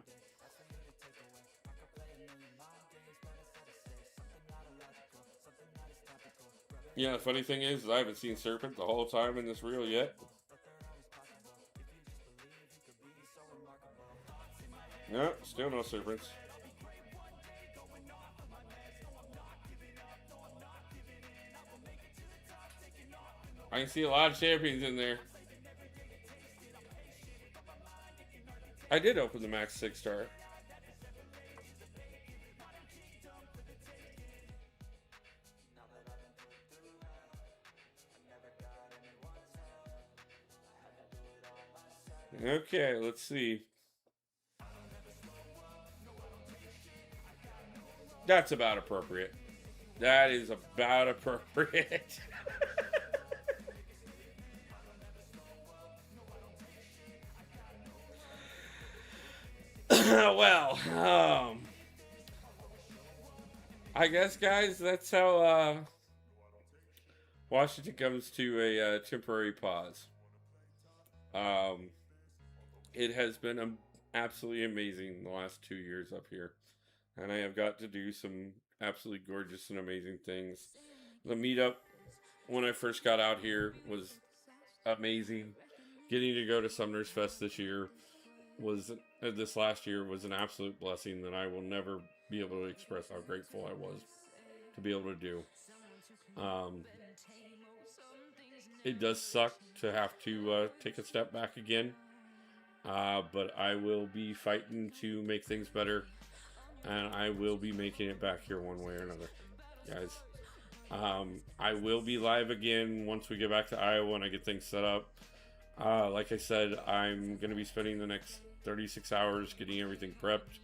Speaker 1: Yeah, the funny thing is I haven't seen serpent the whole time in this reel yet. No, still no serpents. I can see a lot of champions in there. I did open the max 6-star. Okay, let's see. That's about appropriate. That is about appropriate. Well, I guess, guys, that's how Washington comes to a temporary pause. Um, it has been absolutely amazing the last 2 years up here, and I have got to do some absolutely gorgeous and amazing things. The meetup when I first got out here was amazing. Getting to go to Sumner's Fest this last year was an absolute blessing that I will never be able to express how grateful I was to be able to do. Um, it does suck to have to take a step back again, but I will be fighting to make things better, and I will be making it back here one way or another, guys. I will be live again once we get back to Iowa and I get things set up. Like I said, I'm going to be spending the next 36 hours getting everything prepped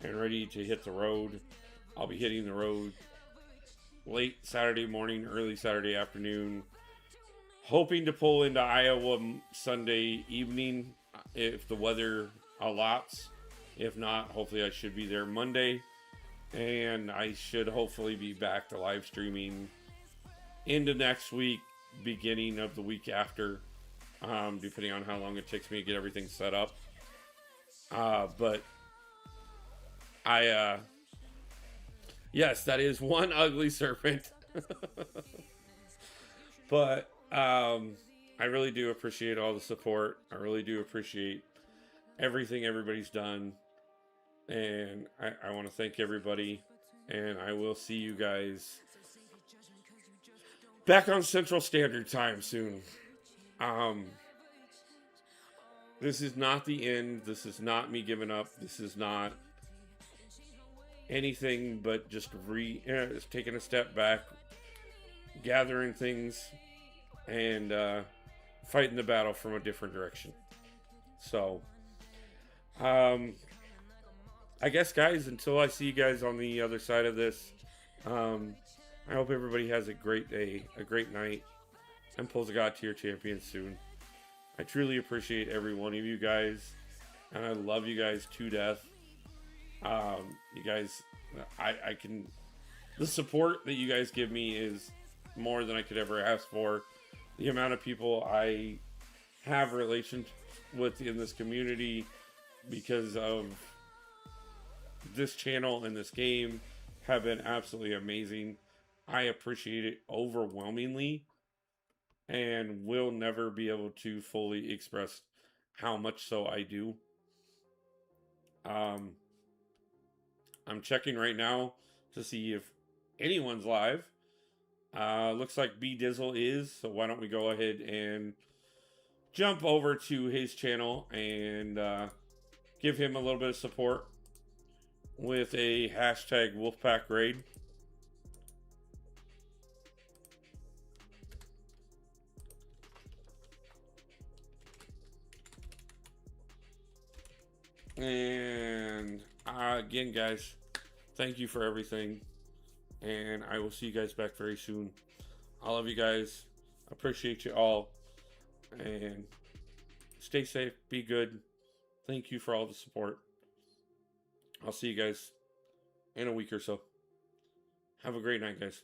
Speaker 1: and ready to hit the road. I'll be hitting the road late Saturday morning, early Saturday afternoon, hoping to pull into Iowa Sunday evening if the weather allots. If not, hopefully I should be there Monday, and I should hopefully be back to live streaming into next week, beginning of the week after, depending on how long it takes me to get everything set up. But yes, that is one ugly serpent. But I really do appreciate all the support. I really do appreciate everything everybody's done. And I want to thank everybody. And I will see you guys back on Central Standard Time soon. This is not the end. This is not me giving up. This is not anything but just taking a step back, gathering things, and fighting the battle from a different direction. So, I guess, guys, until I see you guys on the other side of this, I hope everybody has a great day, a great night, and pulls a God tier champion soon. I truly appreciate every one of you guys, and I love you guys to death. You guys, the support that you guys give me is more than I could ever ask for. The amount of people I have relations with in this community because of this channel and this game have been absolutely amazing. I appreciate it overwhelmingly and will never be able to fully express how much so I do. I'm checking right now to see if anyone's live. Looks like B Dizzle is, so why don't we go ahead and jump over to his channel and give him a little bit of support with a hashtag Wolfpack raid. And again, guys, thank you for everything. And I will see you guys back very soon. I love you guys. Appreciate you all. And stay safe. Be good. Thank you for all the support. I'll see you guys in a week or so. Have a great night, guys.